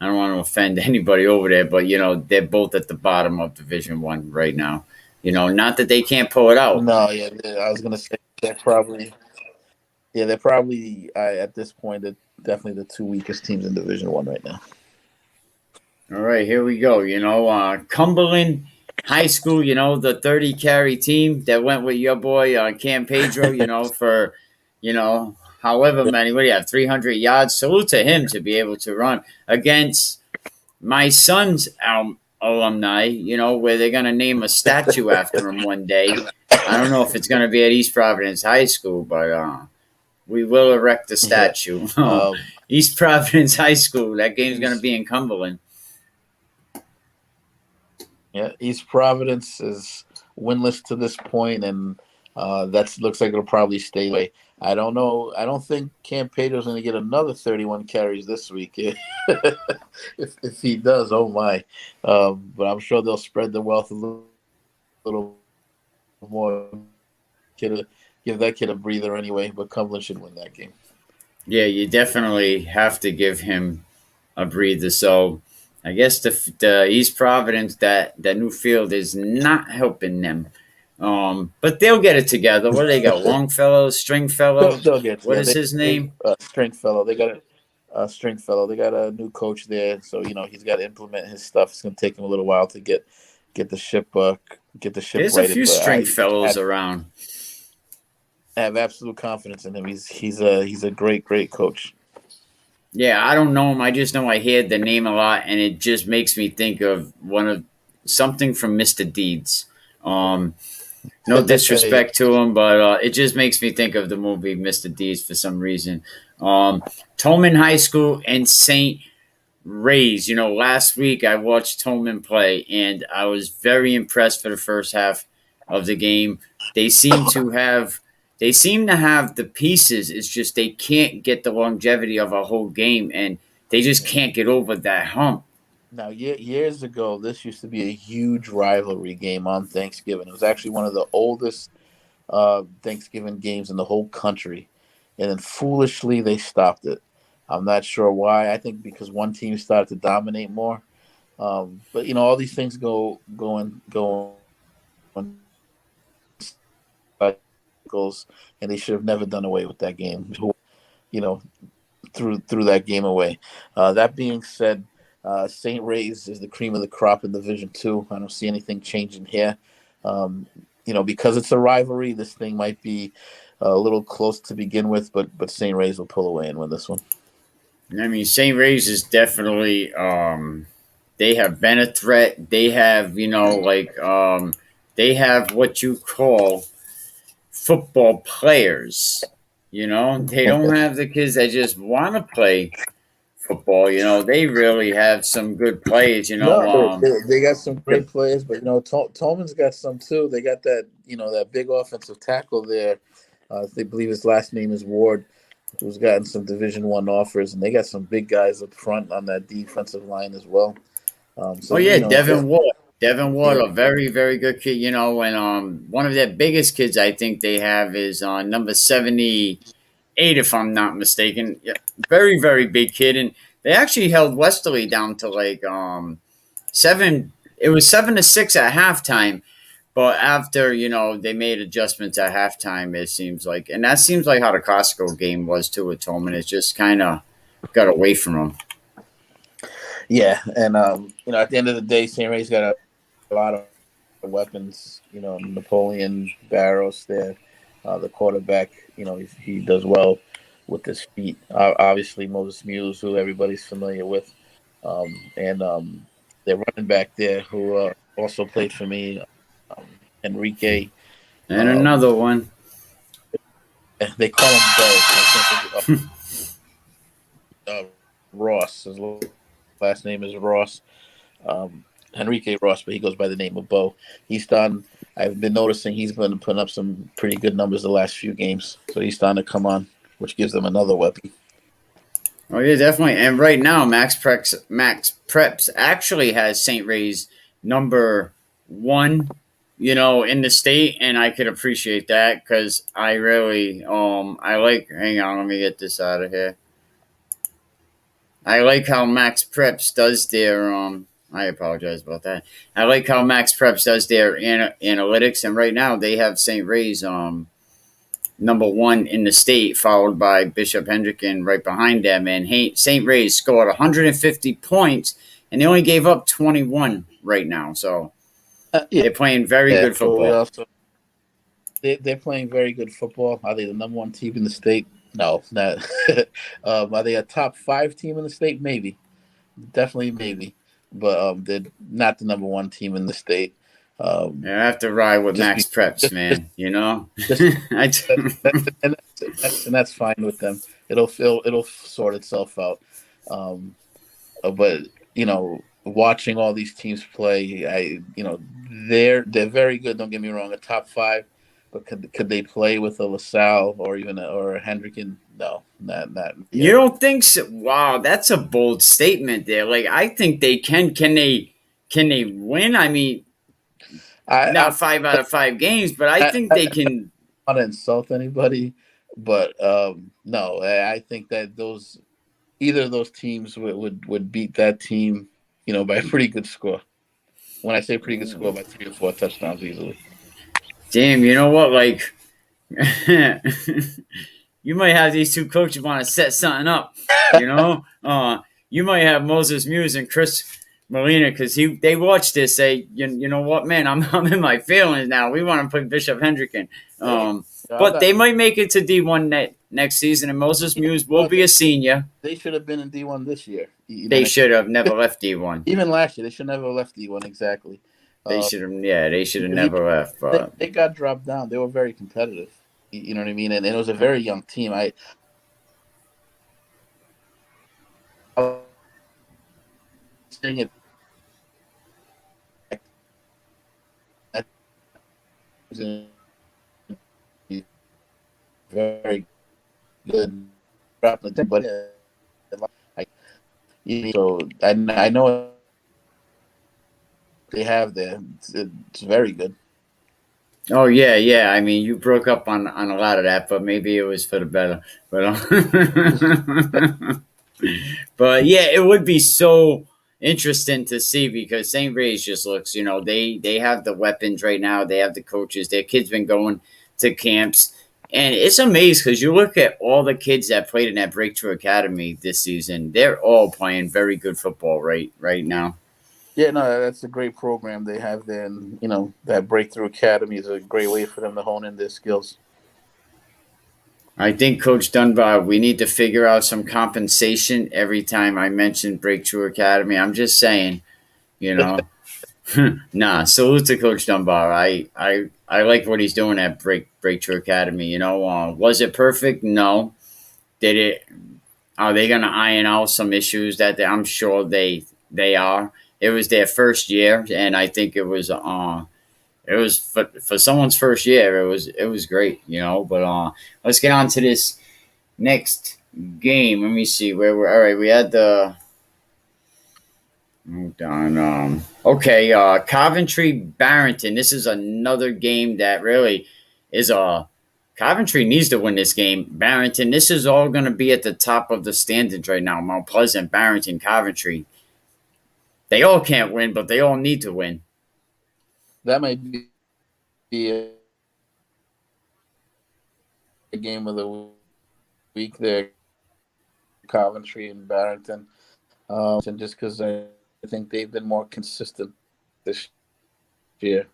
S1: I don't want to offend anybody over there, but they're both at the bottom of Division 1 right now. Not that they can't pull it out.
S2: No, yeah, I was gonna say they're probably at this point definitely the two weakest teams in Division 1 right now.
S1: All right, here we go. Cumberland High School, the 30 carry team that went with your boy Cam Pedro, for, however many, what do you have, 300 yards? Salute to him to be able to run against my son's alumni, where they're going to name a statue after him one day. I don't know if it's going to be at East Providence High School, but we will erect a statue. East Providence High School, that game's going to be in Cumberland.
S2: Yeah, East Providence is winless to this point, and that looks like it'll probably stay away. I don't know. I don't think Cam Pedro's going to get another 31 carries this week. if he does, oh my! But I'm sure they'll spread the wealth a little more. Give that kid a breather anyway. But Cumberland should win that game.
S1: Yeah, you definitely have to give him a breather. So I guess the East Providence, that new field is not helping them. But they'll get it together. What do they got? Longfellow, Stringfellow.
S2: They'll get
S1: What is his name?
S2: Stringfellow. They got Stringfellow. They got a new coach there, so he's got to implement his stuff. It's going to take him a little while to get the ship
S1: There's
S2: righted,
S1: a few Stringfellows around.
S2: I have absolute confidence in him. He's a great coach.
S1: Yeah, I don't know him. I just know I hear the name a lot, and it just makes me think of something from Mr. Deeds. No disrespect to him, but it just makes me think of the movie Mr. Deeds for some reason. Tolman High School and St. Ray's. Last week I watched Tolman play, and I was very impressed for the first half of the game. They seem to have the pieces. It's just they can't get the longevity of a whole game, and they just can't get over that hump.
S2: Now, years ago, this used to be a huge rivalry game on Thanksgiving. It was actually one of the oldest Thanksgiving games in the whole country. And then foolishly, they stopped it. I'm not sure why. I think because one team started to dominate more. But, all these things go on cycles, and they should have never done away with that game, threw that game away. That being said, St. Ray's is the cream of the crop in Division 2. I don't see anything changing here. Because it's a rivalry, this thing might be a little close to begin with, but St. Ray's will pull away and win this one.
S1: I mean, St. Ray's is definitely they have been a threat. They have, they have what you call football players. They don't have the kids that just want to play football. They really have some good players.
S2: No, they got some great players, but Tolman's got some too. They got that that big offensive tackle there. They believe his last name is Ward, who's gotten some Division 1 offers, and they got some big guys up front on that defensive line as well.
S1: Devin Ward. Devin Ward, a very, very good kid, and one of their biggest kids I think they have is number 78, if I'm not mistaken. Yeah, very, very big kid, and they actually held Westerly down to like 7. It was 7-6 at halftime, but after they made adjustments at halftime, it seems like, and that seems like how the Costco game was too with Tolman. It just kind of got away from them.
S2: Yeah, and at the end of the day, St. Ray's got a lot of weapons. Napoleon Barros there, the quarterback. He does well with his feet. Obviously, Moses Muse, who everybody's familiar with, and their running back there, who also played for me, Enrique.
S1: And another one.
S2: They call him Bo. I can't think Ross. His last name is Ross. Enrique Ross, but he goes by the name of Bo. I've been noticing he's been putting up some pretty good numbers the last few games. So he's starting to come on, which gives them another weapon.
S1: Oh, yeah, definitely. And right now, Max Preps actually has St. Ray's number 1, in the state. And I could appreciate that because I really, hang on, let me get this out of here. I like how Max Preps does their I apologize about that. I like how Max Preps does their analytics, and right now they have St. Ray's number one in the state, followed by Bishop Hendricken right behind them. And St. Ray's scored 150 points, and they only gave up 21 right now. So
S2: Yeah,
S1: they're playing very good
S2: but we
S1: football.
S2: also they're playing very good football. Are they the number one team in the state? No, not. Are they a top 5 team in the state? Maybe, definitely maybe, but they're not the number one team in the state.
S1: Yeah, I have to ride with
S2: Just
S1: Max
S2: be,
S1: Preps, man. You know,
S2: just
S1: I
S2: and that's fine with them. It'll sort itself out. Um, but watching all these teams play, they're very good. Don't get me wrong, a top 5, but could they play with a LaSalle or even a Hendricken? No, not
S1: You
S2: yet.
S1: don't think so? Wow, that's a bold statement there. Like, I think they can. Can they win? I mean,
S2: I
S1: not 5 out of 5 games, but I
S2: I,
S1: think
S2: I
S1: they can.
S2: don't want to insult anybody, but no, I think that either of those teams would beat that team, by a pretty good score. When I say pretty good score, by 3 or 4 touchdowns easily.
S1: Damn, you know what? Like, you might have these two coaches want to set something up. You know, you might have Moses Muse and Chris Molina because they watch this. Say, you know what, man, I'm in my feelings now. We want to put Bishop Hendricken. But they might make it to D1 next season, and Moses Muse will be a senior.
S2: They should have been in D1 this year.
S1: They should have never left D1.
S2: Even last year, they should never have left D1 exactly.
S1: They should have. Yeah, they should have never left. But
S2: they got dropped down. They were very competitive. You know what I mean? And it was a very young team. I saying it very good, but so I know they have there. It's very good.
S1: oh yeah. I mean, you broke up on a lot of that, but maybe it was for the better. But but yeah, it would be so interesting to see because St. Ray's just looks. They have the weapons right now. They have the coaches. Their kids been going to camps. And it's amazing because you look at all the kids that played in that Breakthrough Academy this season; they're all playing very good football right now.
S2: Yeah, no, that's a great program they have there, and that Breakthrough Academy is a great way for them to hone in their skills.
S1: I think Coach Dunbar, we need to figure out some compensation every time I mention Breakthrough Academy. I'm just saying, you know. Nah, salute to Coach Dunbar. I like what he's doing at Breakthrough Academy. Was it perfect? No. Did it? Are they going to iron out some issues that I'm sure they are? It was their first year, and I think it was for someone's first year. It was great, But let's get on to this next game. Let me see where we're. All right, we had the. Moved on. Okay, Coventry Barrington. This is another game that really is a. Coventry needs to win this game. Barrington. This is all going to be at the top of the standings right now. Mount Pleasant, Barrington, Coventry. They all can't win, but they all need to win.
S2: That might be a game of the week there, Coventry and Barrington. And just because I think they've been more consistent this year.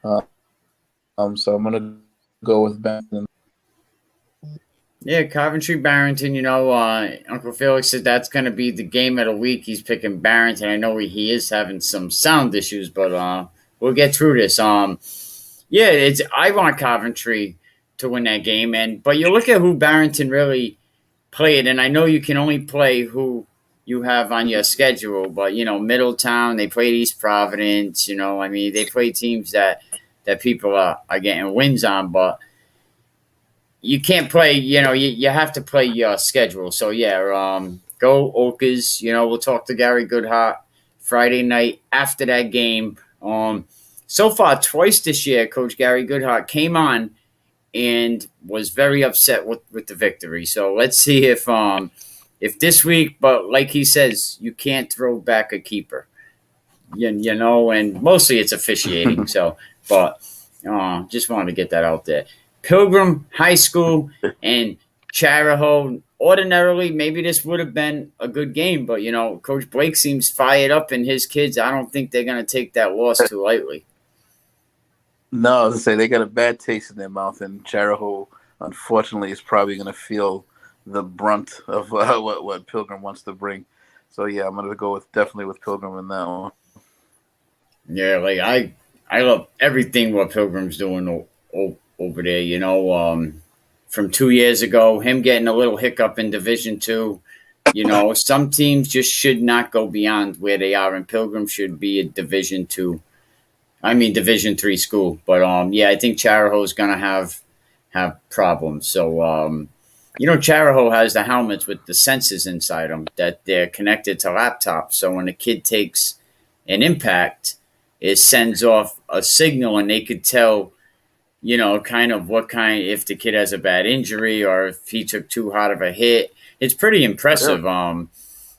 S2: So I'm going to go with Barrington.
S1: Yeah, Coventry Barrington, Uncle Felix said that's going to be the game of the week. He's picking Barrington. I know he is having some sound issues, but we'll get through this. I want Coventry to win that game, but you look at who Barrington really played, and I know you can only play who you have on your schedule, but Middletown, they played East Providence. They play teams that people are getting wins on, but you can't play, you have to play your schedule. So, go Oakers. We'll talk to Gary Goodhart Friday night after that game. So far, twice this year, Coach Gary Goodhart came on and was very upset with the victory. So, let's see if if this week, but like he says, you can't throw back a keeper. You know, and mostly it's officiating. So, but just wanted to get that out there. Pilgrim High School and Charahoe. Ordinarily, maybe this would have been a good game, but Coach Blake seems fired up, and his kids, I don't think they're going to take that loss too lightly.
S2: No, as I say, they got a bad taste in their mouth, and Charahoe, unfortunately, is probably going to feel the brunt of what Pilgrim wants to bring. So yeah, I'm going to go definitely with Pilgrim in that one.
S1: Yeah, like I love everything what Pilgrim's doing over there. From 2 years ago, him getting a little hiccup in Division Two. Some teams just should not go beyond where they are, and Pilgrim should be a Division Three school. But yeah, I think Charahoe's gonna have problems. So Charahoe has the helmets with the sensors inside them that they're connected to laptops. So when a kid takes an impact, it sends off a signal, and they could tell, if the kid has a bad injury or if he took too hard of a hit. It's pretty impressive.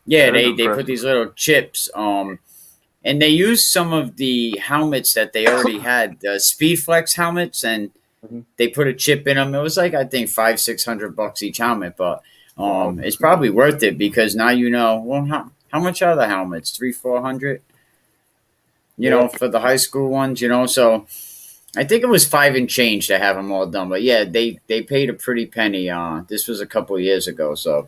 S1: They put these little chips, and they used some of the helmets that they already had, the Speedflex helmets, and they put a chip in them. It was like, I think $500-600 each helmet, but it's probably worth it because now how much are the helmets? $300-400. For the high school ones, so I think it was $5 and change to have them all done. But yeah, they paid a pretty penny. This was a couple of years ago, so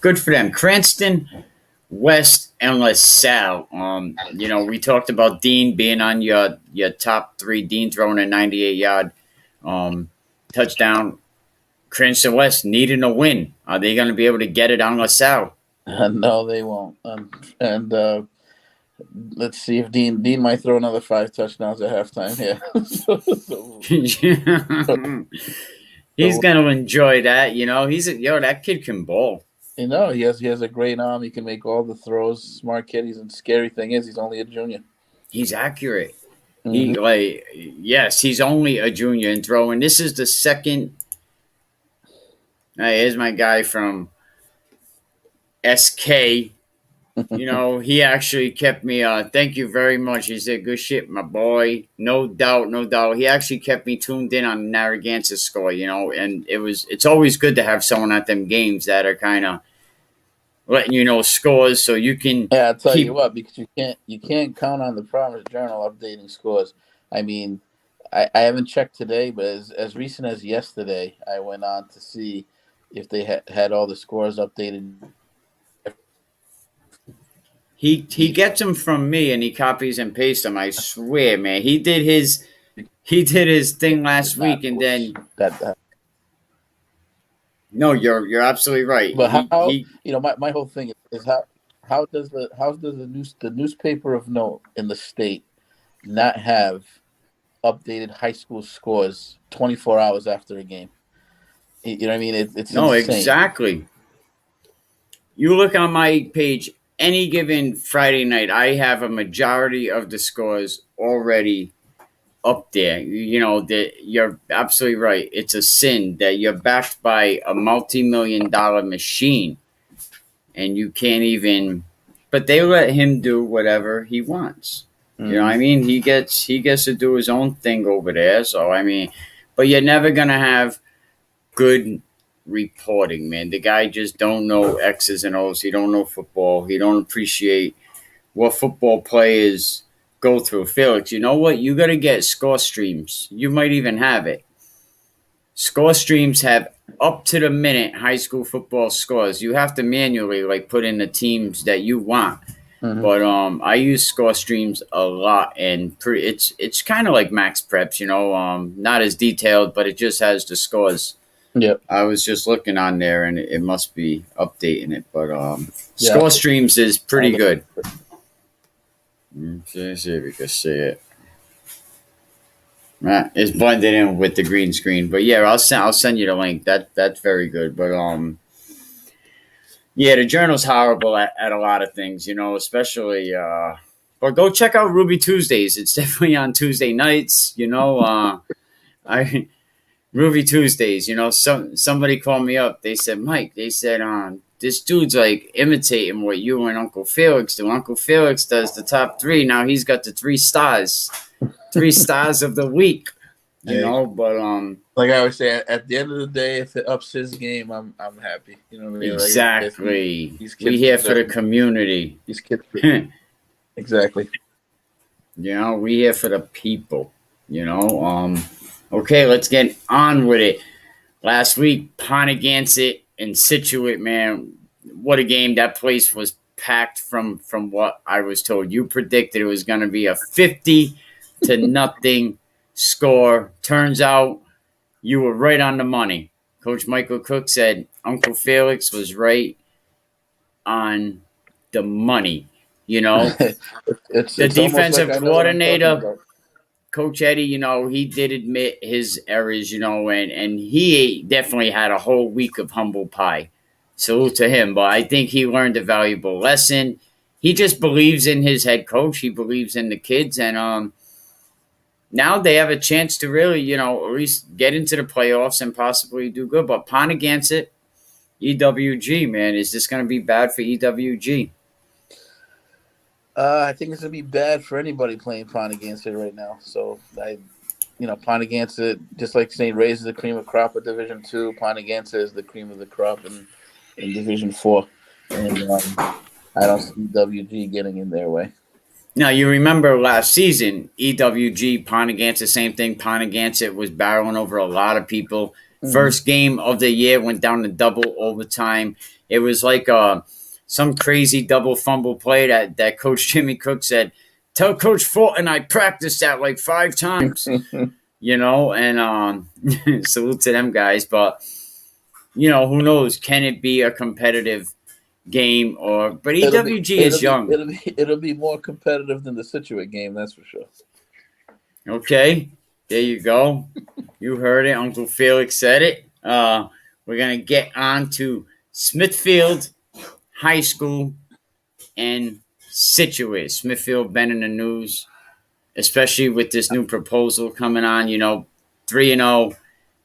S1: good for them. Cranston, West, and LaSalle. We talked about Dean being on your top three. Dean throwing a 98-yard touchdown. Cranston West needing a win. Are they going to be able to get it on LaSalle?
S2: No, they won't. Let's see if Dean might throw another 5 touchdowns at halftime. Yeah,
S1: he's gonna enjoy that. That kid can ball.
S2: He has a great arm. He can make all the throws. Smart kid. And scary thing is, he's only a junior.
S1: He's accurate. Mm-hmm. He's only a junior in throwing. This is the second. Here's my guy from SK. He actually kept me, thank you very much. He said, good shit, my boy. No doubt. He actually kept me tuned in on Narragansett score, and it's always good to have someone at them games that are kind of letting scores so you can.
S2: Yeah, I'll tell you what, because you can't count on the Promise Journal updating scores. I mean, I haven't checked today, but as recent as yesterday, I went on to see if they had all the scores updated.
S1: He gets them from me and he copies and pastes them. I swear, man. He did his thing last week, and then No, you're absolutely right.
S2: But my whole thing is how does the newspaper of note in the state not have updated high school scores 24 hours after a game? You know what I mean? It's
S1: no,
S2: insane.
S1: Exactly. You look on my page. Any given Friday night, I have a majority of the scores already up there. That you're absolutely right. It's a sin that you're backed by a multi-million-dollar machine, and you can't even. But they let him do whatever he wants. You know what I mean? He gets to do his own thing over there. So but you're never gonna have good reporting, man. The guy just don't know X's and O's. He don't know football. He don't appreciate what football players go through. Felix, you know what? You got to get score streams. You might even have it. Score streams have up to the minute high school football scores. You have to manually put in the teams that you want. Mm-hmm. But I use score streams a lot, and it's kind of like Max Preps, not as detailed, but it just has the scores.
S2: Yep.
S1: I was just looking on there, and it must be updating it. But Score Streams is pretty good. Let's see if we can see it. It's blended in with the green screen. But yeah, I'll send you the link. That's very good. But the Journal's horrible at a lot of things, especially. But go check out Ruby Tuesdays. It's definitely on Tuesday nights. Groovy Tuesdays. Somebody called me up. They said, Mike, this dude's like imitating what you and Uncle Felix do. Uncle Felix does the top three. Now he's got the 3 stars of the week.
S2: Hey,
S1: But
S2: like I always say, at the end of the day, if it ups his game, I'm happy. You know what I mean?
S1: exactly.
S2: These kids
S1: We here for the
S2: deserve-
S1: community.
S2: These kids, exactly.
S1: We here for the people. Okay, let's get on with it. Last week, Pontigansett and Situate, man, what a game. That place was packed from what I was told. You predicted it was going to be a 50-0 score. Turns out you were right on the money. Coach Michael Cook said Uncle Felix was right on the money.
S2: It's
S1: The
S2: almost
S1: defensive
S2: like I know what I'm talking
S1: coordinator,
S2: about.
S1: Coach Eddie, he did admit his errors, and he definitely had a whole week of humble pie. Salute to him. But I think he learned a valuable lesson. He just believes in his head coach. He believes in the kids. And now they have a chance to really, at least get into the playoffs and possibly do good. But Pontigansett, EWG, man, is this going to be bad for EWG?
S2: I think it's gonna be bad for anybody playing Pontigansett right now. So Pontigansett, just like St. Ray's is the cream of crop of Division II, Pontigansett is the cream of the crop in Division IV, and I don't see WG getting in their way.
S1: Now, you remember last season, EWG, Pontigansett, same thing. Pontigansett was barreling over a lot of people.
S2: Mhm.
S1: First game of the year went down to double overtime. It was like some crazy double fumble play that Coach Jimmy Cook said, tell Coach Fulton I practiced that like 5 times, and salute to them guys. But, who knows? Can it be a competitive game? But EWG is young.
S2: It'll be more competitive than the Situate game, that's for sure.
S1: Okay, there you go. You heard it. Uncle Felix said it. We're going to get on to Smithfield High School and Situate. Smithfield been in the news, especially with this new proposal coming on. 3-0,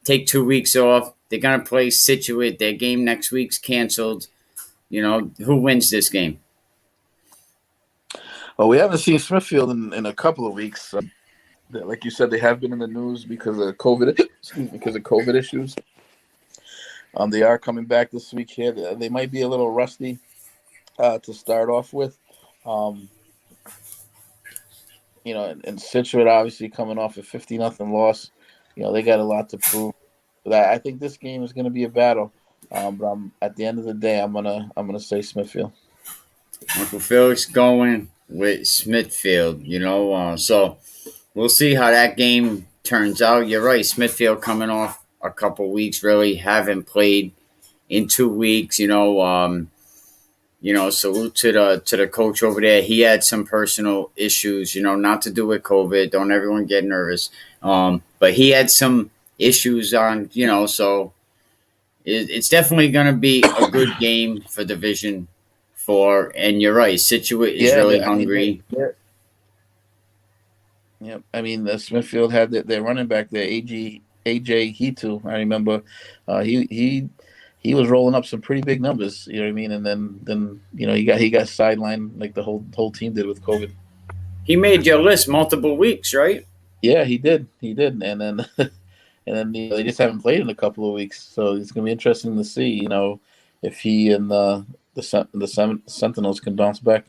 S1: take 2 weeks off. They're going to play Situate. Their game next week's canceled. Who wins this game?
S2: Well, we haven't seen Smithfield in a couple of weeks. Like you said, they have been in the news because of COVID issues. They are coming back this week here. They might be a little rusty to start off with. And Situate obviously coming off a 50-0 loss. They got a lot to prove. But I think this game is going to be a battle. But at the end of the day, I'm gonna say Smithfield.
S1: Uncle Felix going with Smithfield. So we'll see how that game turns out. You're right. Smithfield coming off a couple weeks, really haven't played in 2 weeks. Salute to the coach over there. He had some personal issues, not to do with COVID. Don't everyone get nervous. But he had some issues on, so it's definitely going to be a good game for Division 4. And you're right, Situate is really hungry.
S2: Yep. I mean, the Smithfield had their running back there, AJ Hitu. I remember he was rolling up some pretty big numbers. You know what I mean? And then he got sidelined like the whole team did with COVID.
S1: He made your list multiple weeks, right?
S2: Yeah, he did. And then they just haven't played in a couple of weeks, so it's gonna be interesting to see. If he and the Sentinels can bounce back.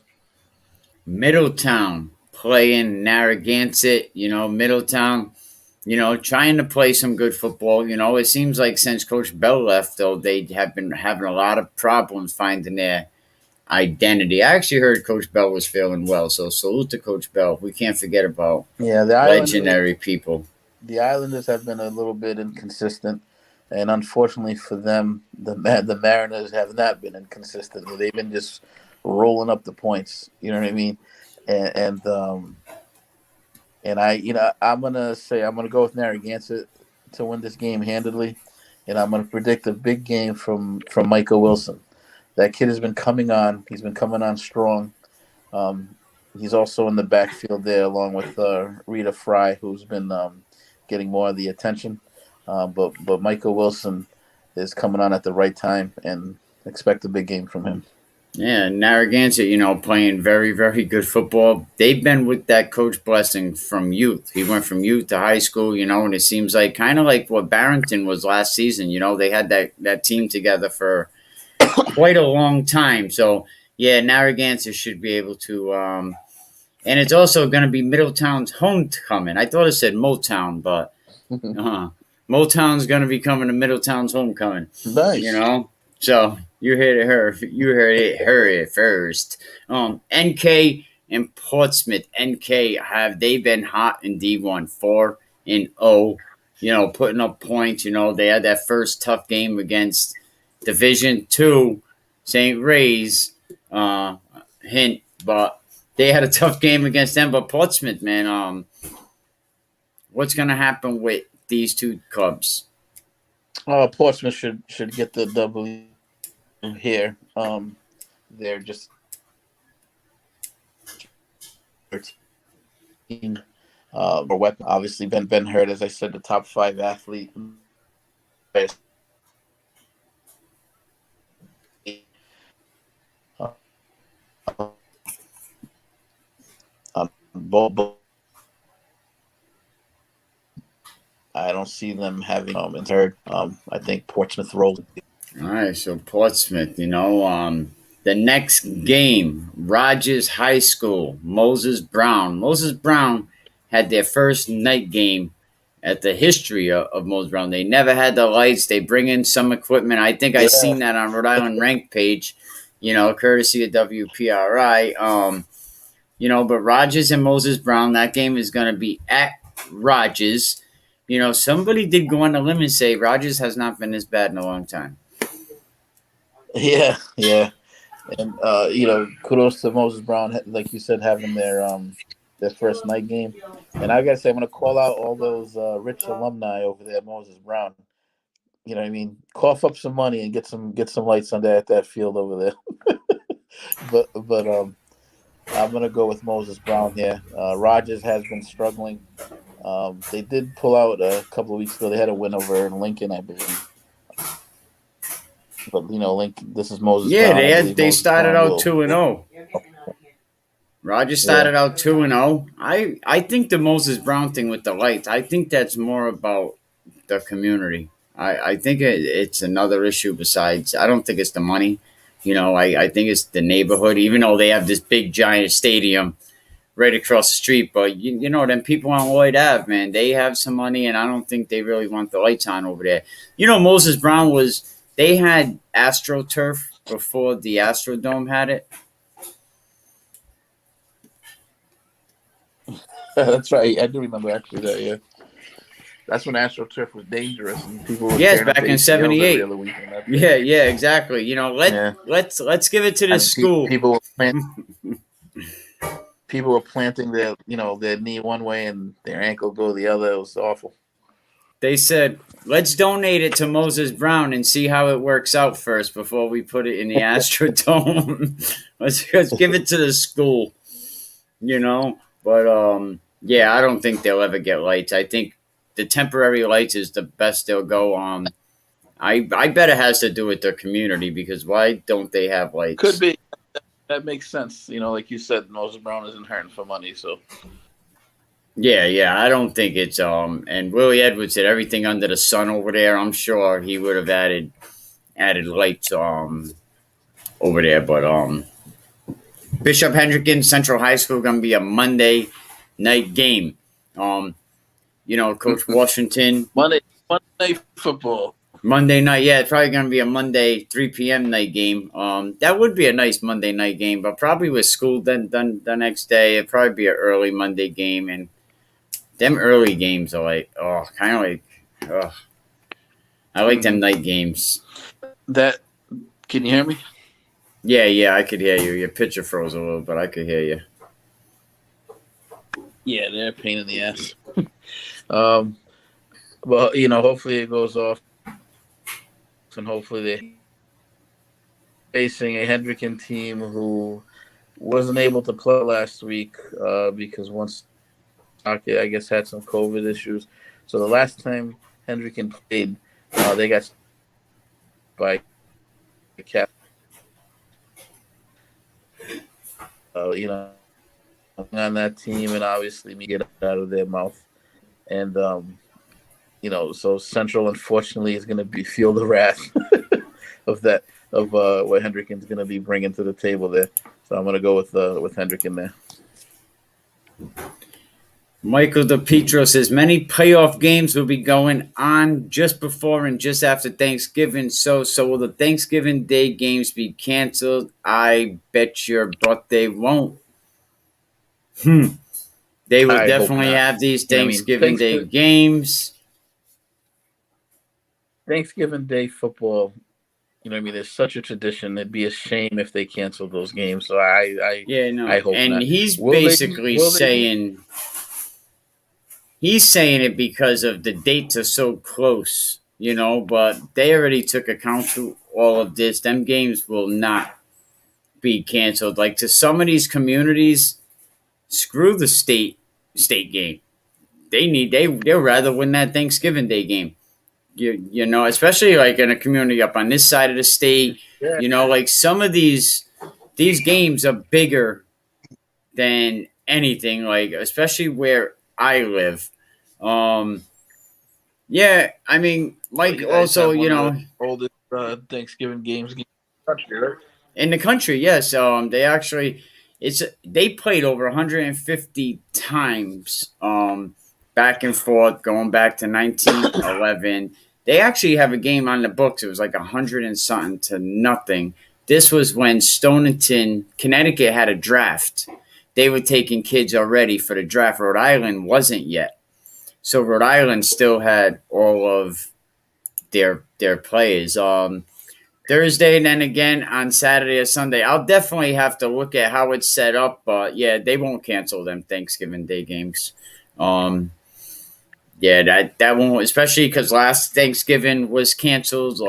S1: Middletown playing Narragansett. Middletown. Trying to play some good football. It seems like since Coach Bell left, though, they have been having a lot of problems finding their identity. I actually heard Coach Bell was feeling well, so salute to Coach Bell. We can't forget about
S2: the
S1: legendary people.
S2: The Islanders have been a little bit inconsistent, and unfortunately for them, the Mariners have not been inconsistent. They've been just rolling up the points. You know what I mean? And I'm gonna go with Narragansett to win this game handedly, and I'm gonna predict a big game from Michael Wilson. That kid has been coming on. He's been coming on strong. He's also in the backfield there along with Rita Fry, who's been getting more of the attention. But Michael Wilson is coming on at the right time, and expect a big game from him.
S1: Yeah, Narragansett, playing very, very good football. They've been with that coach Blessing from youth. He went from youth to high school, and it seems like kind of like what Barrington was last season. They had that team together for quite a long time. So, yeah, Narragansett should be able to. And it's also going to be Middletown's homecoming. I thought it said Motown, but Motown's going to be coming to Middletown's homecoming.
S2: Nice.
S1: So you heard it first. NK and Portsmouth. NK they've been hot in D1, 4-0. Putting up points. They had that first tough game against Division 2 St. Ray's. Hint, but they had a tough game against them. But Portsmouth, man, what's going to happen with these two clubs?
S2: Portsmouth should get the W here. They're just team or weapon. Obviously, Ben Hurd, as I said, the top 5 athlete. I don't see them having in third. I think Portsmouth rolls.
S1: All right, so Portsmouth, the next game, Rogers High School, Moses Brown. Moses Brown had their first night game at the history of Moses Brown. They never had the lights. They bring in some equipment. I think I seen that on Rhode Island Rank page, courtesy of WPRI. But Rogers and Moses Brown, that game is going to be at Rogers. Somebody did go on the limb and say Rogers has not been this bad in a long time.
S2: Yeah. And, kudos to Moses Brown, like you said, having their first night game. And I got to say, I'm going to call out all those rich alumni over there at Moses Brown. You know what I mean? Cough up some money and get some lights on that field over there. but I'm going to go with Moses Brown here. Rogers has been struggling. They did pull out a couple of weeks ago. They had a win over Lincoln, I believe. But Lincoln. This is Moses.
S1: Yeah,
S2: Brown.
S1: they started out 2-0. Rogers started out 2-0. I think the Moses Brown thing with the lights, I think that's more about the community. I think it's another issue besides. I don't think it's the money. I think it's the neighborhood. Even though they have this big giant stadium right across the street, but them people on Lloyd Ave, man, they have some money, and I don't think they really want the lights on over there. Moses Brown they had AstroTurf before the Astrodome had it.
S2: That's right. I do remember actually that. Yeah, that's when AstroTurf was dangerous and people were
S1: back in '78. Yeah, exactly. Let's give it to the school.
S2: People were planting their knee one way and their ankle go the other. It was awful.
S1: They said, let's donate it to Moses Brown and see how it works out first before we put it in the Astrodome. let's give it to the school, But, I don't think they'll ever get lights. I think the temporary lights is the best they'll go. I bet it has to do with their community, because why don't they have lights?
S2: Could be. That makes sense. Like you said, Moses Brown isn't hurting for money, so.
S1: Yeah. I don't think it's and Willie Edwards said everything under the sun over there. I'm sure he would have added lights over there, but Bishop Hendricken Central High School gonna be a Monday night game. Coach Washington.
S2: Monday football.
S1: Monday night, yeah, it's probably gonna be a Monday 3 p.m. night game. That would be a nice Monday night game, but probably with school then the next day, it'd probably be an early Monday game. And them early games are like, I like them night games.
S2: Can you hear me?
S1: Yeah, I could hear you. Your picture froze a little, but I could hear you.
S2: Yeah, they're a pain in the ass. Well, hopefully it goes off, and hopefully they're facing a Hendricken team who wasn't able to play last week because once I guess had some COVID issues. So the last time Hendricken played, they got by cap. You know, on that team, and obviously me get out of their mouth. And so Central unfortunately is going to be feel the wrath of that of what Hendricken's going to be bringing to the table there. So I'm going to go with Hendricken there.
S1: Michael DePietro says many playoff games will be going on just before and just after Thanksgiving. So will the Thanksgiving Day games be canceled? I bet your butt they won't. They will definitely have these Thanksgiving Day games.
S2: Thanksgiving Day football, there's such a tradition. It'd be a shame if they canceled those games. So I hope
S1: and
S2: not.
S1: He's basically saying he's saying it because of the dates are so close, but they already took account to all of this. Them games will not be canceled. Like to some of these communities, screw the state game. They'd rather win that Thanksgiving Day game. Especially like in a community up on this side of the state.
S2: Yeah.
S1: Like some of these games are bigger than anything. Like especially where I live. Yeah, I mean, Mike. Also,
S2: oldest Thanksgiving games in the country, right?
S1: In the country, yes. They played over 150 times. Back and forth, going back to 1911. They actually have a game on the books. It was like 100 and something to nothing. This was when Stonington, Connecticut had a draft. They were taking kids already for the draft. Rhode Island wasn't yet. So Rhode Island still had all of their players. Thursday and then again on Saturday or Sunday. I'll definitely have to look at how it's set up. But, yeah, they won't cancel them Thanksgiving Day games. Yeah, that won't, especially because last Thanksgiving was canceled.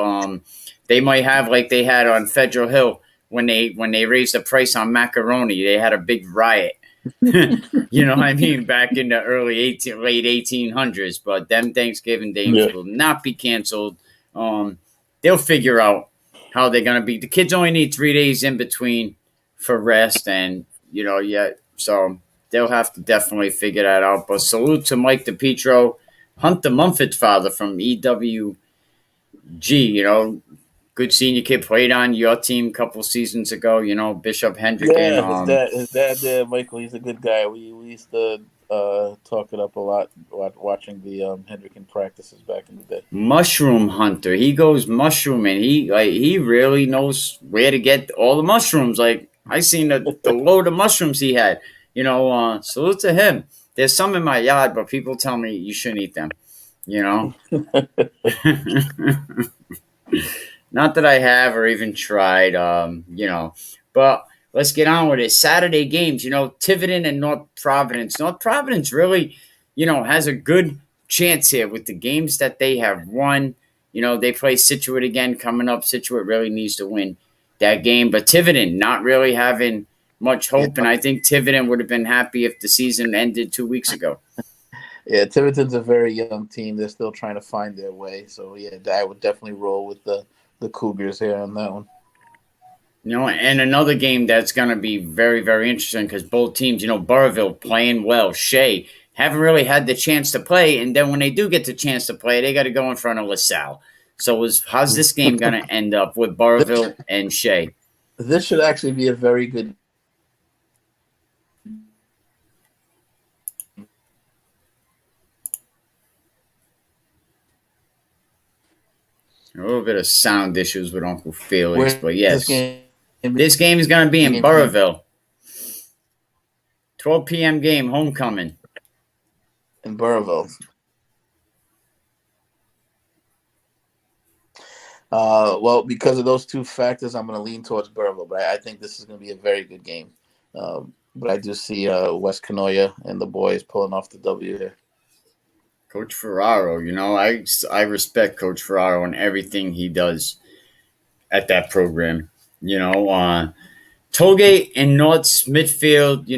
S1: They might have like they had on Federal Hill when they raised the price on macaroni. They had a big riot. You know what I mean? Back in the late 1800s. But them Thanksgiving days will not be canceled. They'll figure out how they're gonna be. The kids only need 3 days in between for rest, and so they'll have to definitely figure that out. But salute to Mike DePietro, Hunter Mumford's father from EWG. Good seeing your kid played on your team a couple seasons ago. Bishop Hendricken.
S2: Yeah, his dad, Michael, he's a good guy. We used to talk it up a lot watching the Hendricken practices back in the day.
S1: Mushroom hunter. He goes mushrooming. He really knows where to get all the mushrooms. Like I seen the load of mushrooms he had. Salute to him. There's some in my yard, but people tell me you shouldn't eat them. Not that I have or even tried, but let's get on with it. Saturday games, Tiverton and North Providence. North Providence really, has a good chance here with the games that they have won. They play Scituate again coming up. Scituate really needs to win that game, but Tiverton not really having much hope, and I think Tiverton would have been happy if the season ended 2 weeks ago.
S2: Yeah, Tiverton's a very young team. They're still trying to find their way. So, yeah, I would definitely roll with the Cougars here on that one.
S1: And another game that's going to be very, very interesting because both teams, Burrillville playing well. Shea haven't really had the chance to play, and then when they do get the chance to play, they got to go in front of LaSalle. So how's this game going to end up with Burrillville and Shea?
S2: This should actually be a very good
S1: A little bit of sound issues with Uncle Felix, but yes. This game is going to be in Burrillville. 12 p.m. game, homecoming.
S2: In Burrillville. Well, because of those two factors, I'm going to lean towards Burrillville, but I think this is going to be a very good game. But I do see West Canoia and the boys pulling off the W here.
S1: Coach Ferraro, I respect Coach Ferraro and everything he does at that program. Tollgate and North Smithfield,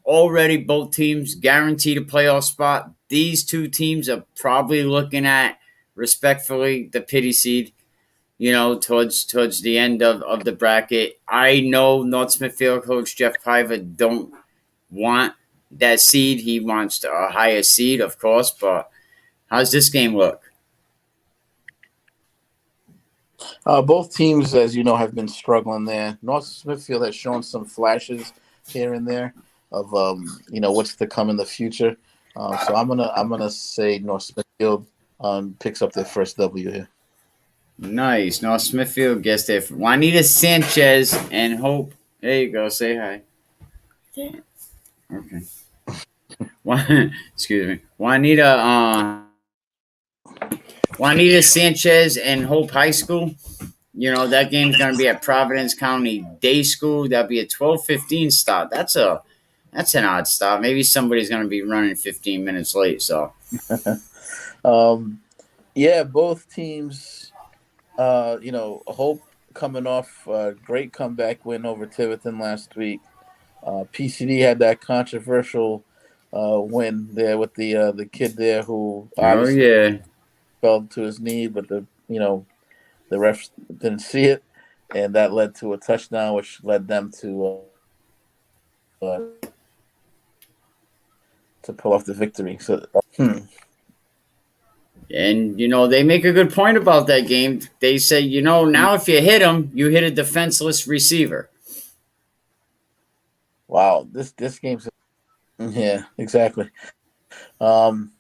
S1: already both teams guaranteed a playoff spot. These two teams are probably looking at respectfully, the pity seed. Towards the end of the bracket. I know North Smithfield coach Jeff Piver don't want that seed. He wants a higher seed, of course. But how's this game look?
S2: Both teams, as you know, have been struggling there. North Smithfield has shown some flashes here and there of what's to come in the future. So I'm gonna say North Smithfield picks up their first W here.
S1: Nice. North Smithfield gets there. Juanita Sanchez and Hope. There you go. Say hi. Okay. Excuse me. Juanita Sanchez and Hope High School. That game's going to be at Providence County Day School. That'll be a 12:15 start. That's an odd start. Maybe somebody's going to be running 15 minutes late. So,
S2: yeah, both teams. Hope coming off a great comeback win over Tiverton last week. PCD had that controversial win there with the kid there who obviously fell to his knee, but the refs didn't see it, and that led to a touchdown, which led them to pull off the victory. So,
S1: And they make a good point about that game. They say, now if you hit him, you hit a defenseless receiver.
S2: Wow, this game's exactly. I'm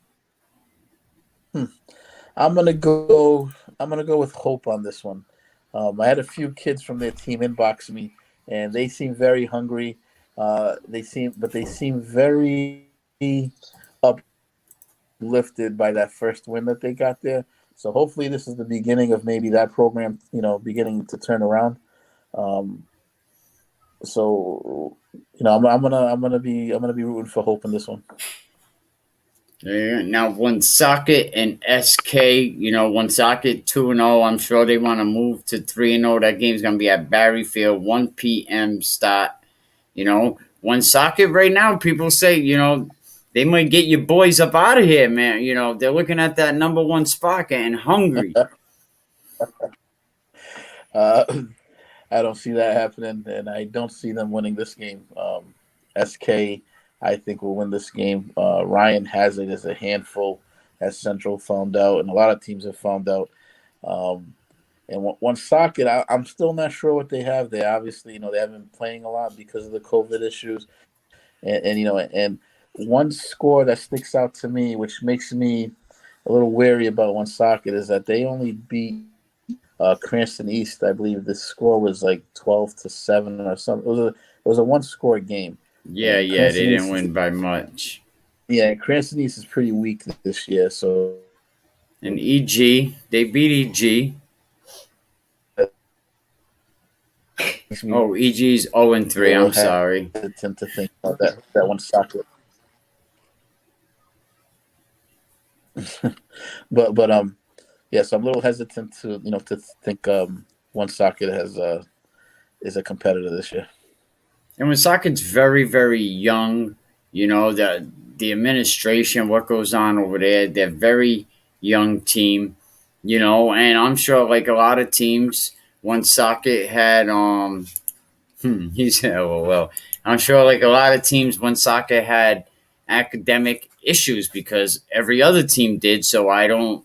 S2: gonna go with Hope on this one. I had a few kids from their team inbox me, and they seem very hungry. They seem very uplifted by that first win that they got there. So hopefully this is the beginning of maybe that program, beginning to turn around. So I'm gonna be rooting for Hope in this one.
S1: Now, Woonsocket and SK, Woonsocket 2-0. I'm sure they want to move to 3-0. That game's going to be at Barryfield, 1 p.m. start. Woonsocket right now, people say, they might get your boys up out of here, man. They're looking at that number one spot and hungry.
S2: I don't see that happening, and I don't see them winning this game. SK, I think, will win this game. Ryan Hazard is a handful, as Central found out, and a lot of teams have found out. And Woonsocket, I'm still not sure what they have there. Obviously, they haven't been playing a lot because of the COVID issues. And one score that sticks out to me, which makes me a little wary about Woonsocket, is that they only beat Cranston East. I believe the score was like 12-7 or something. It was a one-score game.
S1: Yeah, they didn't win by much.
S2: Yeah, Cranston East is pretty weak this year. So,
S1: and EG, they beat EG. Oh, EG's 0-3. I'm sorry.
S2: I tend to think about that Woonsocket. but yeah, so I'm a little hesitant to think Woonsocket is a competitor this year.
S1: And Woonsocket's very, very young. The administration, what goes on over there, they're a very young team. And I'm sure like a lot of teams, Woonsocket had he said, "Oh well." I'm sure like a lot of teams, Woonsocket had academic issues because every other team did. So I don't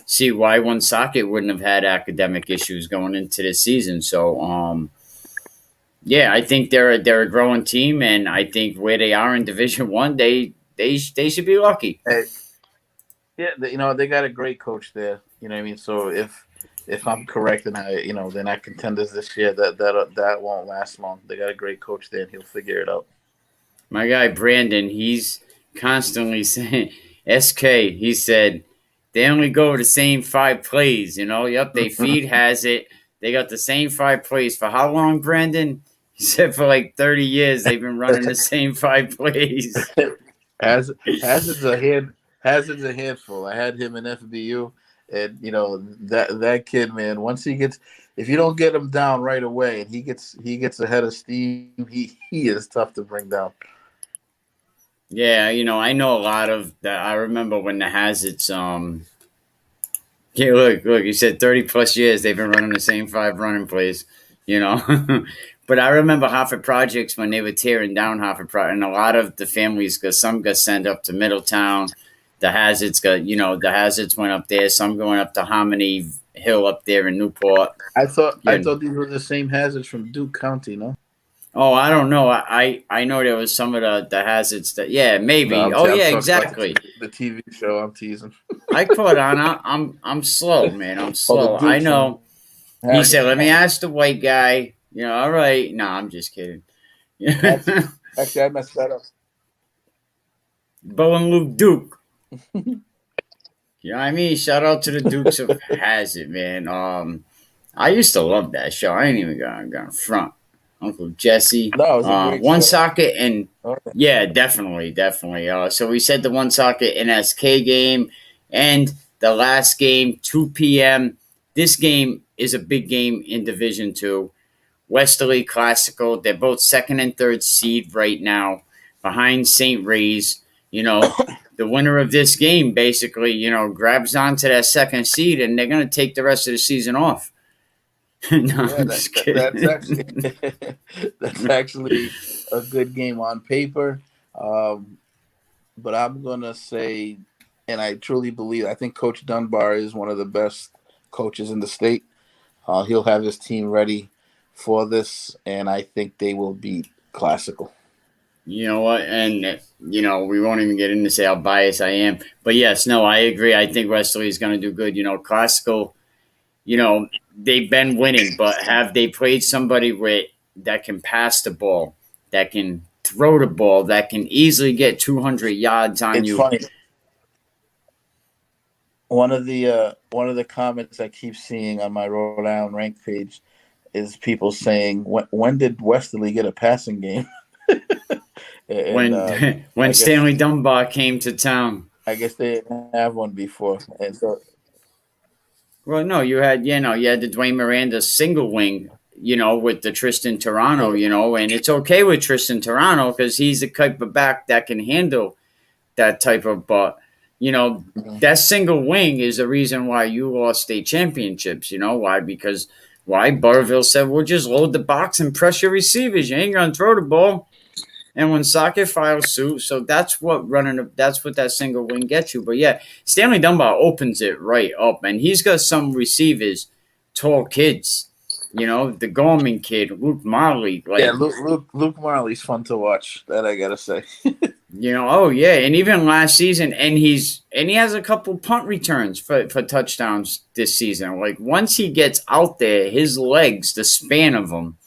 S1: see why Woonsocket wouldn't have had academic issues going into the season. So yeah, I think they're a growing team, and I think where they are in Division One, they should be lucky.
S2: Yeah, they got a great coach there. You know what I mean? So if I'm correct, and they're not contenders this year, that won't last long. They got a great coach there, and he'll figure it out.
S1: My guy Brandon, he's constantly saying SK. He said they only go the same 5 plays. Yep, they feed has it. They got the same 5 plays for how long, Brandon? He said for like 30 years they've been running the same 5 plays.
S2: Hazard's a handful. I had him in FBU, and that kid, man. Once if you don't get him down right away, and he gets ahead of steam, he is tough to bring down.
S1: Yeah, I know a lot of that. I remember when the Hazards Yeah, look. You said 30 plus years they've been running the same 5 running plays. You know, but I remember Hartford Projects when they were tearing down Hartford Project, and a lot of the families, because some got sent up to Middletown. The Hazards the Hazards went up there. Some going up to Harmony Hill up there in Newport.
S2: I
S1: Yeah.
S2: thought these were the same hazards from Duke County. No,
S1: Oh, I don't know. I know there was some of the hazards that, yeah,
S2: no,
S1: maybe. Oh
S2: I'm
S1: yeah,
S2: talking about
S1: exactly.
S2: the TV show. I'm teasing.
S1: I caught on. I'm slow, man. I'm
S2: Oh, the
S1: slow. I
S2: Duke from
S1: know. He said,
S2: Hazard.
S1: "Let me ask the white guy." All right. No, I'm just kidding.
S2: That's actually I messed that up.
S1: Bo and Luke Duke. You know what I mean? Shout out to the Dukes of Hazard, man. I used to love that show. I ain't even gonna front. Uncle Jesse,
S2: No, it was a great
S1: one
S2: show.
S1: socket, and
S2: Oh,
S1: yeah, definitely. So we said the one socket NSK game, and the last game 2 p.m. This game is a big game in Division Two. Westerly Classical. They're both second and third seed right now, behind St. Ray's. The winner of this game basically, grabs onto that second seed, and they're going to take the rest of the season off. No,
S2: yeah,
S1: I'm just
S2: that's
S1: kidding.
S2: actually that's actually a good game on paper. Um, but I'm gonna say, and I truly believe, I think Coach Dunbar is one of the best coaches in the state. He'll have his team ready for this, and I think they will beat Classical.
S1: You know what? And, we won't even get into say how biased I am. But yes, no, I agree. I think Wesley is going to do good. Classical, they've been winning, but have they played somebody that can pass the ball, that can throw the ball, that can easily get 200 yards on
S2: It's
S1: you?
S2: funny. One of the comments I keep seeing on my Rhode Island rank page is people saying, when did Westerly get a passing game?" and
S1: When when
S2: I guess
S1: Stanley Dunbar came to town.
S2: I guess they didn't have one before, and so
S1: Well, no, you had the Dwayne Miranda single wing, with the Tristan Toronto, and it's okay with Tristan Toronto because he's the type of back that can handle that type of, but that single wing is the reason why you lost state championships. You know why? Because why? Barville said, "We'll just load the box and press your receivers. You ain't gonna throw the ball." And when Socket files suit, so that's what that single wing gets you. But yeah, Stanley Dunbar opens it right up, and he's got some receivers, tall kids. The Gorman kid, Luke Marley,
S2: yeah,
S1: like,
S2: Luke Marley's fun to watch. That I gotta say.
S1: oh yeah, and even last season, and he has a couple punt returns for touchdowns this season. Like once he gets out there, his legs, the span of him,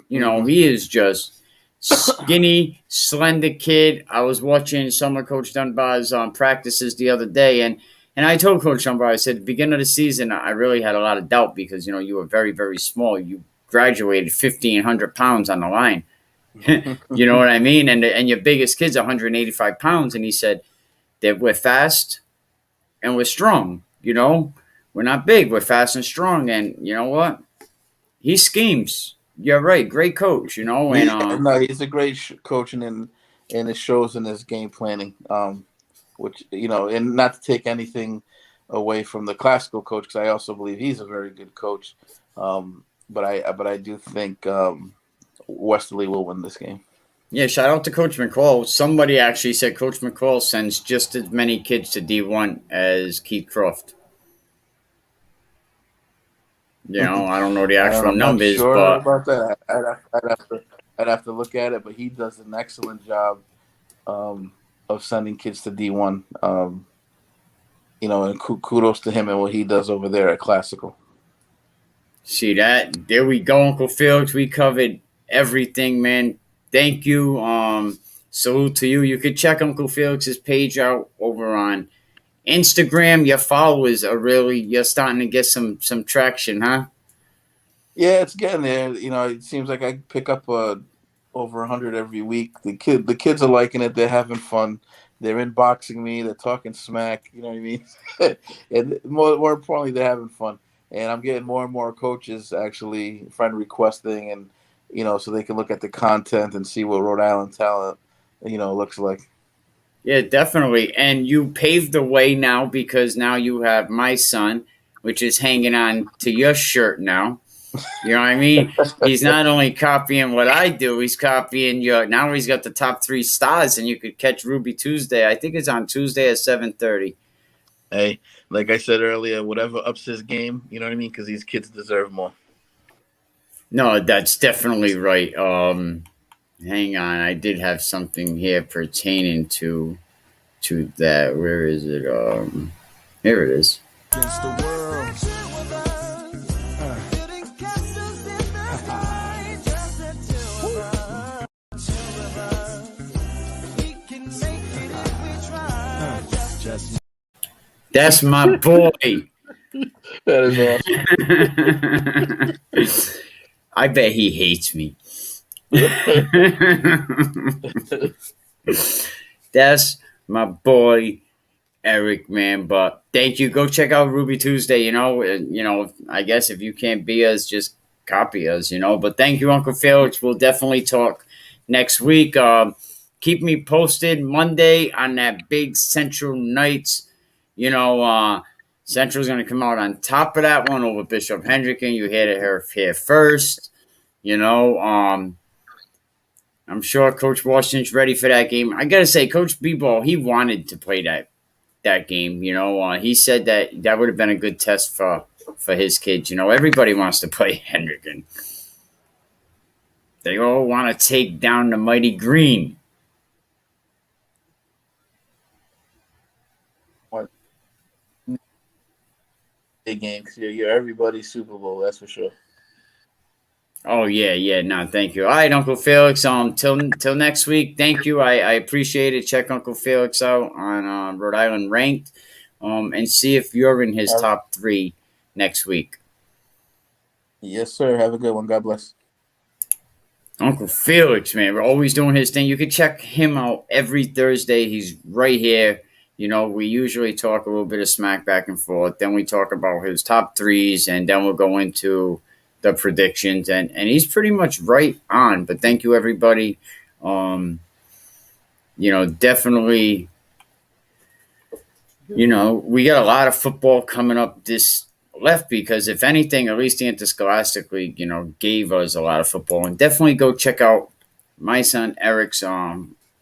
S1: he is just skinny, slender kid. I was watching some of Coach Dunbar's practices the other day, and I told Coach Dunbar, I said, at the beginning of the season, I really had a lot of doubt because you were very, very small. You graduated 1,500 pounds on the line. You know what I mean? And your biggest kid's 185 pounds, and he said that we're fast and we're strong. We're not big, we're fast and strong, and you know what? He schemes. You're right, great coach.
S2: No, he's a great coach, and it shows in his game planning. Which and not to take anything away from the classical coach, because I also believe he's a very good coach. But I do think Westerly will win this game.
S1: Yeah, shout out to Coach McCall. Somebody actually said Coach McCall sends just as many kids to D1 as Keith Croft. I don't know the actual
S2: I'm not
S1: numbers,
S2: sure
S1: but
S2: about that. I'd have to look at it, but he does an excellent job of sending kids to D1. And kudos to him and what he does over there at Classical.
S1: see that? There we go, Uncle Felix. We covered everything, man. Thank you. Salute to you. You could check Uncle Felix's page out over on Instagram. Your followers you're starting to get some traction, huh?
S2: Yeah, it's getting there. It seems like I pick up over 100 every week. The kids are liking it. They're having fun. They're inboxing me. They're talking smack. You know what I mean? And more importantly, they're having fun. And I'm getting more and more coaches actually friend requesting, and so they can look at the content and see what Rhode Island talent looks like.
S1: Yeah, definitely. And you paved the way now because now you have my son, which is hanging on to your shirt now. You know what I mean? He's not only copying what I do, he's copying your. Now he's got the top 3 stars, and you could catch Ruby Tuesday. I think it's on Tuesday at 7:30.
S2: Hey, like I said earlier, whatever ups his game, you know what I mean? Because these kids deserve more.
S1: No, that's definitely right. Hang on, I did have something here pertaining to that. Where is it? Here it is.
S4: Against the world.
S1: That's my boy.
S2: That is
S1: awesome. I bet he hates me. That's my boy, Eric, man. But thank you. Go check out Ruby Tuesday. You know, I guess if you can't be us, just copy us. You know. But thank you, Uncle Felix. We'll definitely talk next week. Keep me posted Monday on that big Central Knights. You know, Central's going to come out on top of that one over Bishop Hendricken. You heard it here first. You know, I'm sure Coach Washington's ready for that game. I got to say, Coach B-Ball, he wanted to play that game. You know, he said that would have been a good test for his kids. You know, everybody wants to play Hendricken. They all want to take down the mighty green.
S2: Big game because you're everybody's Super Bowl, that's for sure.
S1: Oh yeah, no, thank you. All right, Uncle Felix. Till next week. Thank you. I appreciate it. Check Uncle Felix out on Rhode Island Ranked, and see if you're in his top 3 next week.
S2: Yes, sir. Have a good one. God bless.
S1: Uncle Felix, man, we're always doing his thing. You can check him out every Thursday. He's right here. You know, we usually talk a little bit of smack back and forth. Then we talk about his top 3s, and then we'll go into the predictions. And he's pretty much right on. But thank you, everybody. You know, definitely, you know, we got a lot of football coming up this left because, if anything, at least the Interscholastic League, you know, gave us a lot of football. And definitely go check out my son Eric's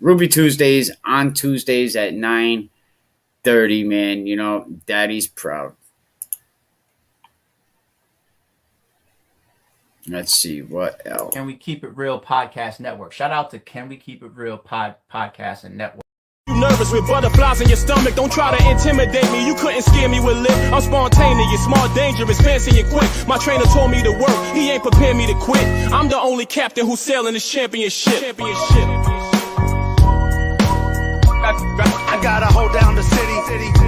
S1: Ruby Tuesdays on Tuesdays at 9:30, man. You know, Daddy's proud. Let's see what else.
S5: Can We Keep It Real Podcast Network. Shout out to Can We Keep It Real Podcast and Network.
S4: You nervous with butterflies in your stomach? Don't try to intimidate me. You couldn't scare me with lip. I'm spontaneous, smart, dangerous, fancy and quick. My trainer told me to work. He ain't prepared me to quit. I'm the only captain who's sailing this championship. I gotta hold down the city.